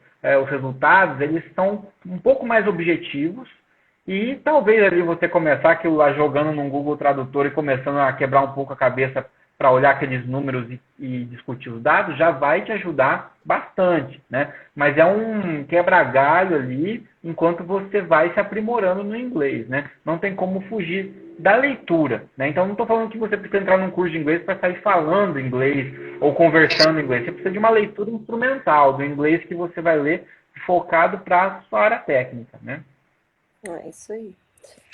os resultados, eles são um pouco mais objetivos. E talvez ali você começar aquilo lá jogando num Google Tradutor e começando a quebrar um pouco a cabeça para olhar aqueles números e discutir os dados, já vai te ajudar bastante, né? Mas é um quebra-galho ali, enquanto você vai se aprimorando no inglês, né? Não tem como fugir da leitura, né? Então, não estou falando que você precisa entrar num curso de inglês para sair falando inglês ou conversando inglês. Você precisa de uma leitura instrumental do inglês que você vai ler focado para a sua área técnica, né? É isso aí.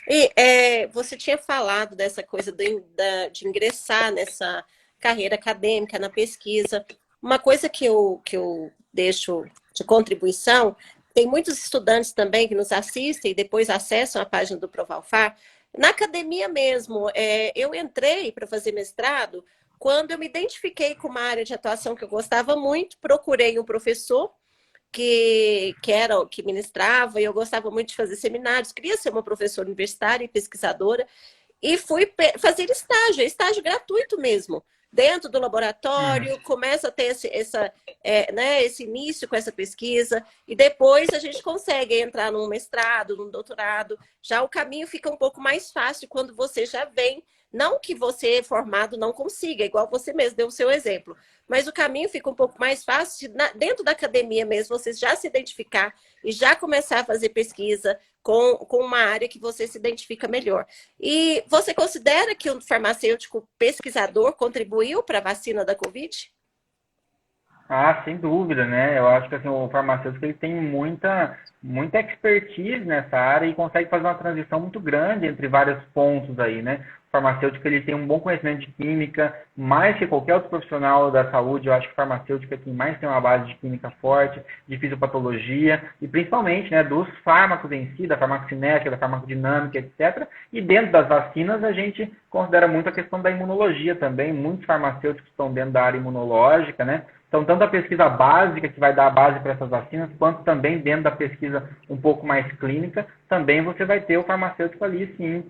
E você tinha falado dessa coisa de ingressar nessa carreira acadêmica, na pesquisa. Uma coisa que eu deixo de contribuição, tem muitos estudantes também que nos assistem e depois acessam a página do Provalfar. Na academia mesmo, eu entrei para fazer mestrado quando eu me identifiquei com uma área de atuação que eu gostava muito, procurei um professor que ministrava, e eu gostava muito de fazer seminários, queria ser uma professora universitária e pesquisadora, e fui fazer estágio gratuito mesmo, dentro do laboratório, começa a ter esse início com essa pesquisa, e depois a gente consegue entrar num mestrado, num doutorado, já o caminho fica um pouco mais fácil quando você já vem. Não que você formado não consiga, igual você mesmo deu o seu exemplo, mas o caminho fica um pouco mais fácil dentro da academia mesmo, você já se identificar e já começar a fazer pesquisa com uma área que você se identifica melhor. E você considera que o farmacêutico pesquisador contribuiu para a vacina da Covid? Ah, sem dúvida, né? Eu acho que assim, o farmacêutico ele tem muita expertise nessa área e consegue fazer uma transição muito grande entre vários pontos aí, né? O farmacêutico ele tem um bom conhecimento de química, mais que qualquer outro profissional da saúde. Eu acho que o farmacêutico é quem mais tem uma base de química forte, de fisiopatologia e principalmente, né, dos fármacos em si, da farmacocinética, da farmacodinâmica, etc. E dentro das vacinas a gente considera muito a questão da imunologia também. Muitos farmacêuticos estão dentro da área imunológica, né? Então, tanto a pesquisa básica, que vai dar a base para essas vacinas, quanto também dentro da pesquisa um pouco mais clínica, também você vai ter o farmacêutico ali, sim,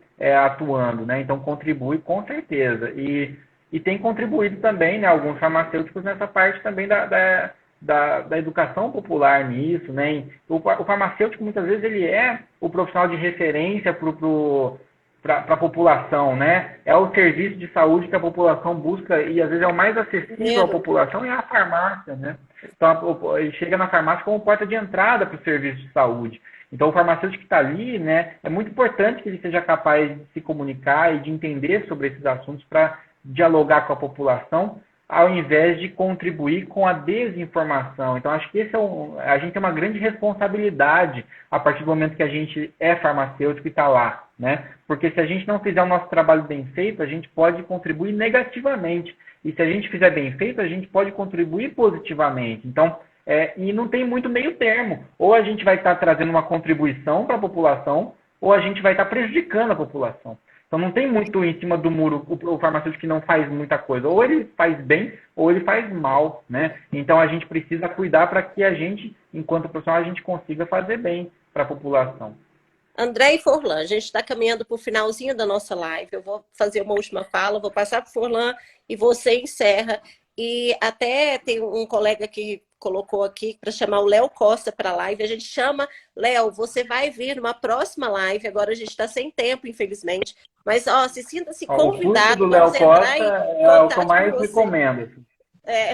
atuando, né? Então, contribui com certeza. E tem contribuído também, né, alguns farmacêuticos nessa parte também da educação popular nisso, né? O farmacêutico, muitas vezes, ele é o profissional de referência para a população, né? É o serviço de saúde que a população busca e às vezes é o mais acessível à população, é a farmácia, né? Então ele chega na farmácia como porta de entrada para o serviço de saúde. Então o farmacêutico que está ali, né, é muito importante que ele seja capaz de se comunicar e de entender sobre esses assuntos para dialogar com a população, ao invés de contribuir com a desinformação. Então, acho que a gente tem uma grande responsabilidade a partir do momento que a gente é farmacêutico e está lá, né? Porque se a gente não fizer o nosso trabalho bem feito, a gente pode contribuir negativamente. E se a gente fizer bem feito, a gente pode contribuir positivamente. Então, e não tem muito meio termo. Ou a gente vai estar trazendo uma contribuição para a população, ou a gente vai estar prejudicando a população. Então, não tem muito em cima do muro o farmacêutico que não faz muita coisa. Ou ele faz bem, ou ele faz mal, né? Então, a gente precisa cuidar para que a gente, enquanto profissional, a gente consiga fazer bem para a população. André e Forlan, a gente está caminhando para o finalzinho da nossa live. Eu vou fazer uma última fala, vou passar para o Forlan e você encerra. E até tem um colega que colocou aqui para chamar o Léo Costa para a live. A gente chama, Léo, você vai vir numa próxima live. Agora a gente está sem tempo, infelizmente. Mas, se sinta-se convidado. O curso do Léo Costa é o que eu mais recomendo.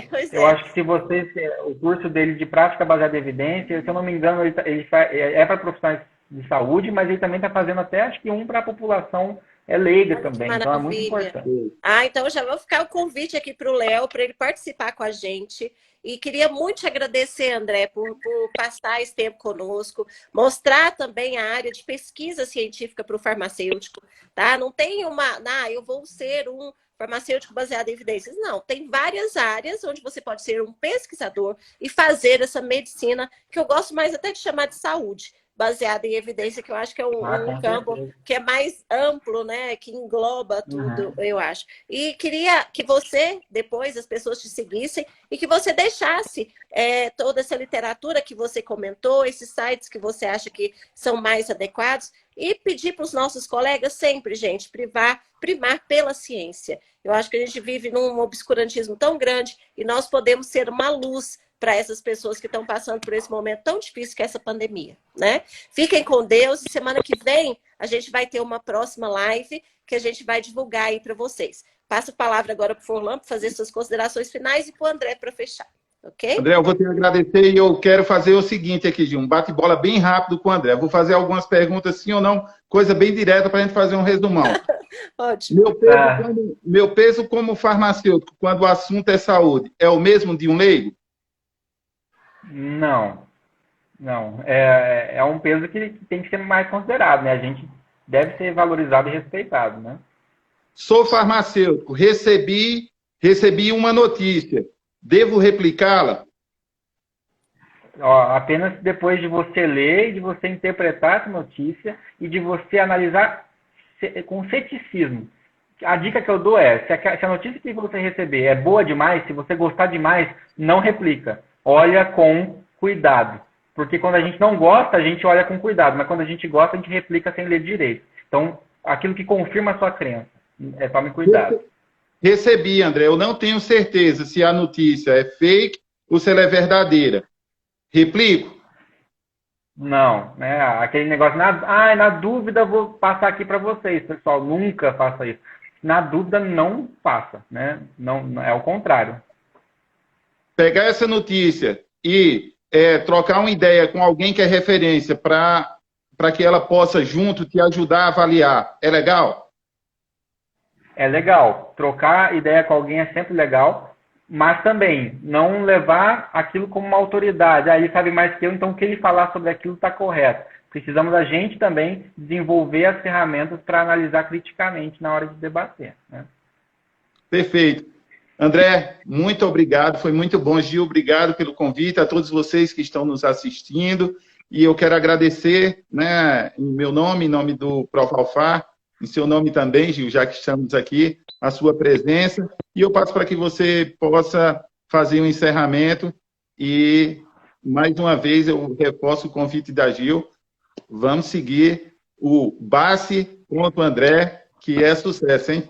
Pois Eu é. acho que se você, o curso dele de prática baseada em evidência, se eu não me engano, é para profissionais de saúde, mas ele também está fazendo até, acho que para a população leiga Olha que também, então é muito maravilha. importante. Então já vou ficar o convite aqui para o Léo, para ele participar com a gente. E queria muito te agradecer, André, por passar esse tempo conosco, mostrar também a área de pesquisa científica para o farmacêutico, tá? Não tem eu vou ser um farmacêutico baseado em evidências. Não, tem várias áreas onde você pode ser um pesquisador e fazer essa medicina, que eu gosto mais até de chamar de saúde, baseada em evidência, que eu acho que é um Com campo certeza. que é mais amplo, né? Que engloba tudo, Uhum. eu acho. E queria que você, depois, as pessoas te seguissem e que você deixasse toda essa literatura que você comentou, esses sites que você acha que são mais adequados, e pedir para os nossos colegas sempre, gente, primar pela ciência. Eu acho que a gente vive num obscurantismo tão grande e nós podemos ser uma luz para essas pessoas que estão passando por esse momento tão difícil que é essa pandemia, né? Fiquem com Deus e semana que vem a gente vai ter uma próxima live que a gente vai divulgar aí para vocês. Passo a palavra agora para o Forlan para fazer suas considerações finais e para o André para fechar, ok? André, eu vou te agradecer e eu quero fazer o seguinte aqui, Gil, um bate-bola bem rápido com o André. Eu vou fazer algumas perguntas sim ou não, coisa bem direta para a gente fazer um resumão. Ótimo. Meu peso como farmacêutico, quando o assunto é saúde, é o mesmo de um leigo? Não, não. É um peso que tem que ser mais considerado, né? A gente deve ser valorizado e respeitado, né? Sou farmacêutico, recebi uma notícia, devo replicá-la? Ó, apenas depois de você ler e de você interpretar essa notícia e de você analisar com ceticismo. A dica que eu dou é, se a notícia que você receber é boa demais, se você gostar demais, não replica. Olha com cuidado. Porque quando a gente não gosta, a gente olha com cuidado, mas quando a gente gosta, a gente replica sem ler direito. Então, aquilo que confirma a sua crença. Tome cuidado. Recebi, André. Eu não tenho certeza se a notícia é fake ou se ela é verdadeira. Replico? Não, né? Aquele negócio, na dúvida vou passar aqui para vocês, pessoal. Nunca faça isso. Na dúvida, não faça, né? Não, é o contrário. Pegar essa notícia e trocar uma ideia com alguém que é referência para que ela possa junto te ajudar a avaliar, é legal? É legal. Trocar ideia com alguém é sempre legal, mas também não levar aquilo como uma autoridade. Ele sabe mais que eu, então o que ele falar sobre aquilo está correto. Precisamos a gente também desenvolver as ferramentas para analisar criticamente na hora de debater, né? Perfeito. André, muito obrigado, foi muito bom. Gil, obrigado pelo convite, a todos vocês que estão nos assistindo. E eu quero agradecer, né, em meu nome, em nome do Profalfar, em seu nome também, Gil, já que estamos aqui, a sua presença. E eu passo para que você possa fazer um encerramento. E, mais uma vez, eu reforço o convite da Gil. Vamos seguir o Bassi contra o André, que é sucesso, hein?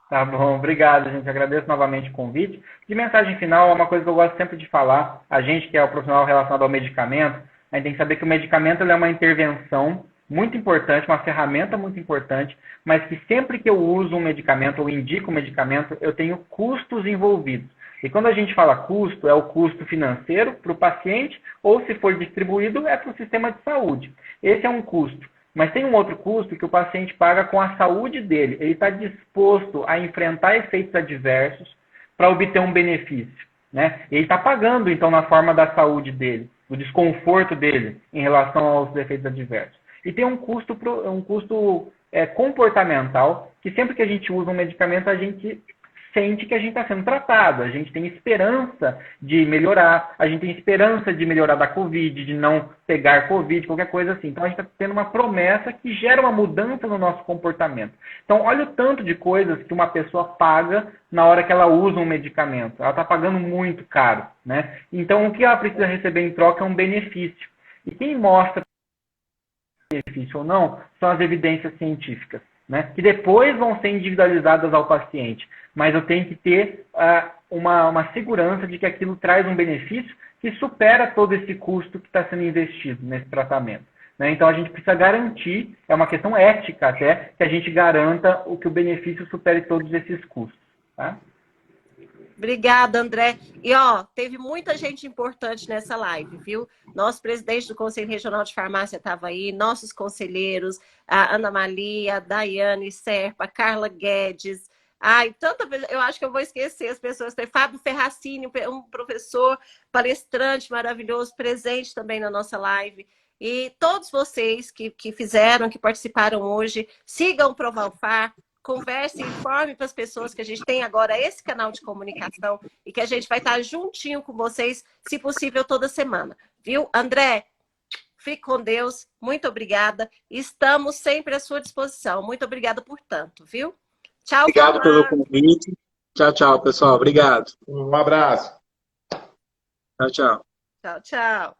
Tá bom, obrigado, gente. Agradeço novamente o convite. De mensagem final, é uma coisa que eu gosto sempre de falar. A gente que é o profissional relacionado ao medicamento, a gente tem que saber que o medicamento é uma intervenção muito importante, uma ferramenta muito importante, mas que sempre que eu uso um medicamento ou indico um medicamento, eu tenho custos envolvidos. E quando a gente fala custo, é o custo financeiro para o paciente, ou se for distribuído, é para o sistema de saúde. Esse é um custo. Mas tem um outro custo que o paciente paga com a saúde dele. Ele está disposto a enfrentar efeitos adversos para obter um benefício, né? Ele está pagando, então, na forma da saúde dele, do desconforto dele em relação aos efeitos adversos. E tem um custo comportamental, que sempre que a gente usa um medicamento, a gente sente que a gente está sendo tratado, a gente tem esperança de melhorar, a gente tem esperança de melhorar da Covid, de não pegar Covid, qualquer coisa assim. Então a gente está tendo uma promessa que gera uma mudança no nosso comportamento. Então olha o tanto de coisas que uma pessoa paga na hora que ela usa um medicamento. Ela está pagando muito caro, né? Então o que ela precisa receber em troca é um benefício. E quem mostra benefício ou não são as evidências científicas, né? Que depois vão ser individualizadas ao paciente. Mas eu tenho que ter uma segurança de que aquilo traz um benefício que supera todo esse custo que está sendo investido nesse tratamento, né? Então a gente precisa garantir, é uma questão ética até, que a gente garanta que o benefício supere todos esses custos, tá? Obrigada, André. E, ó, teve muita gente importante nessa live, viu? Nosso presidente do Conselho Regional de Farmácia estava aí, nossos conselheiros, a Ana Malia, a Daiane Serpa, a Carla Guedes. Ai, tanta vez, eu acho que eu vou esquecer as pessoas. Tem Fábio Ferracini, um professor palestrante maravilhoso, presente também na nossa live. E todos vocês que fizeram, que participaram hoje, sigam o Provalfar, converse e informe para as pessoas que a gente tem agora esse canal de comunicação e que a gente vai estar juntinho com vocês, se possível, toda semana. Viu? André, fique com Deus. Muito obrigada. Estamos sempre à sua disposição. Muito obrigada por tanto, viu? Tchau, Obrigado pelo Fernando. convite. Tchau, tchau, pessoal. Obrigado. Um abraço. Tchau, tchau. Tchau, tchau.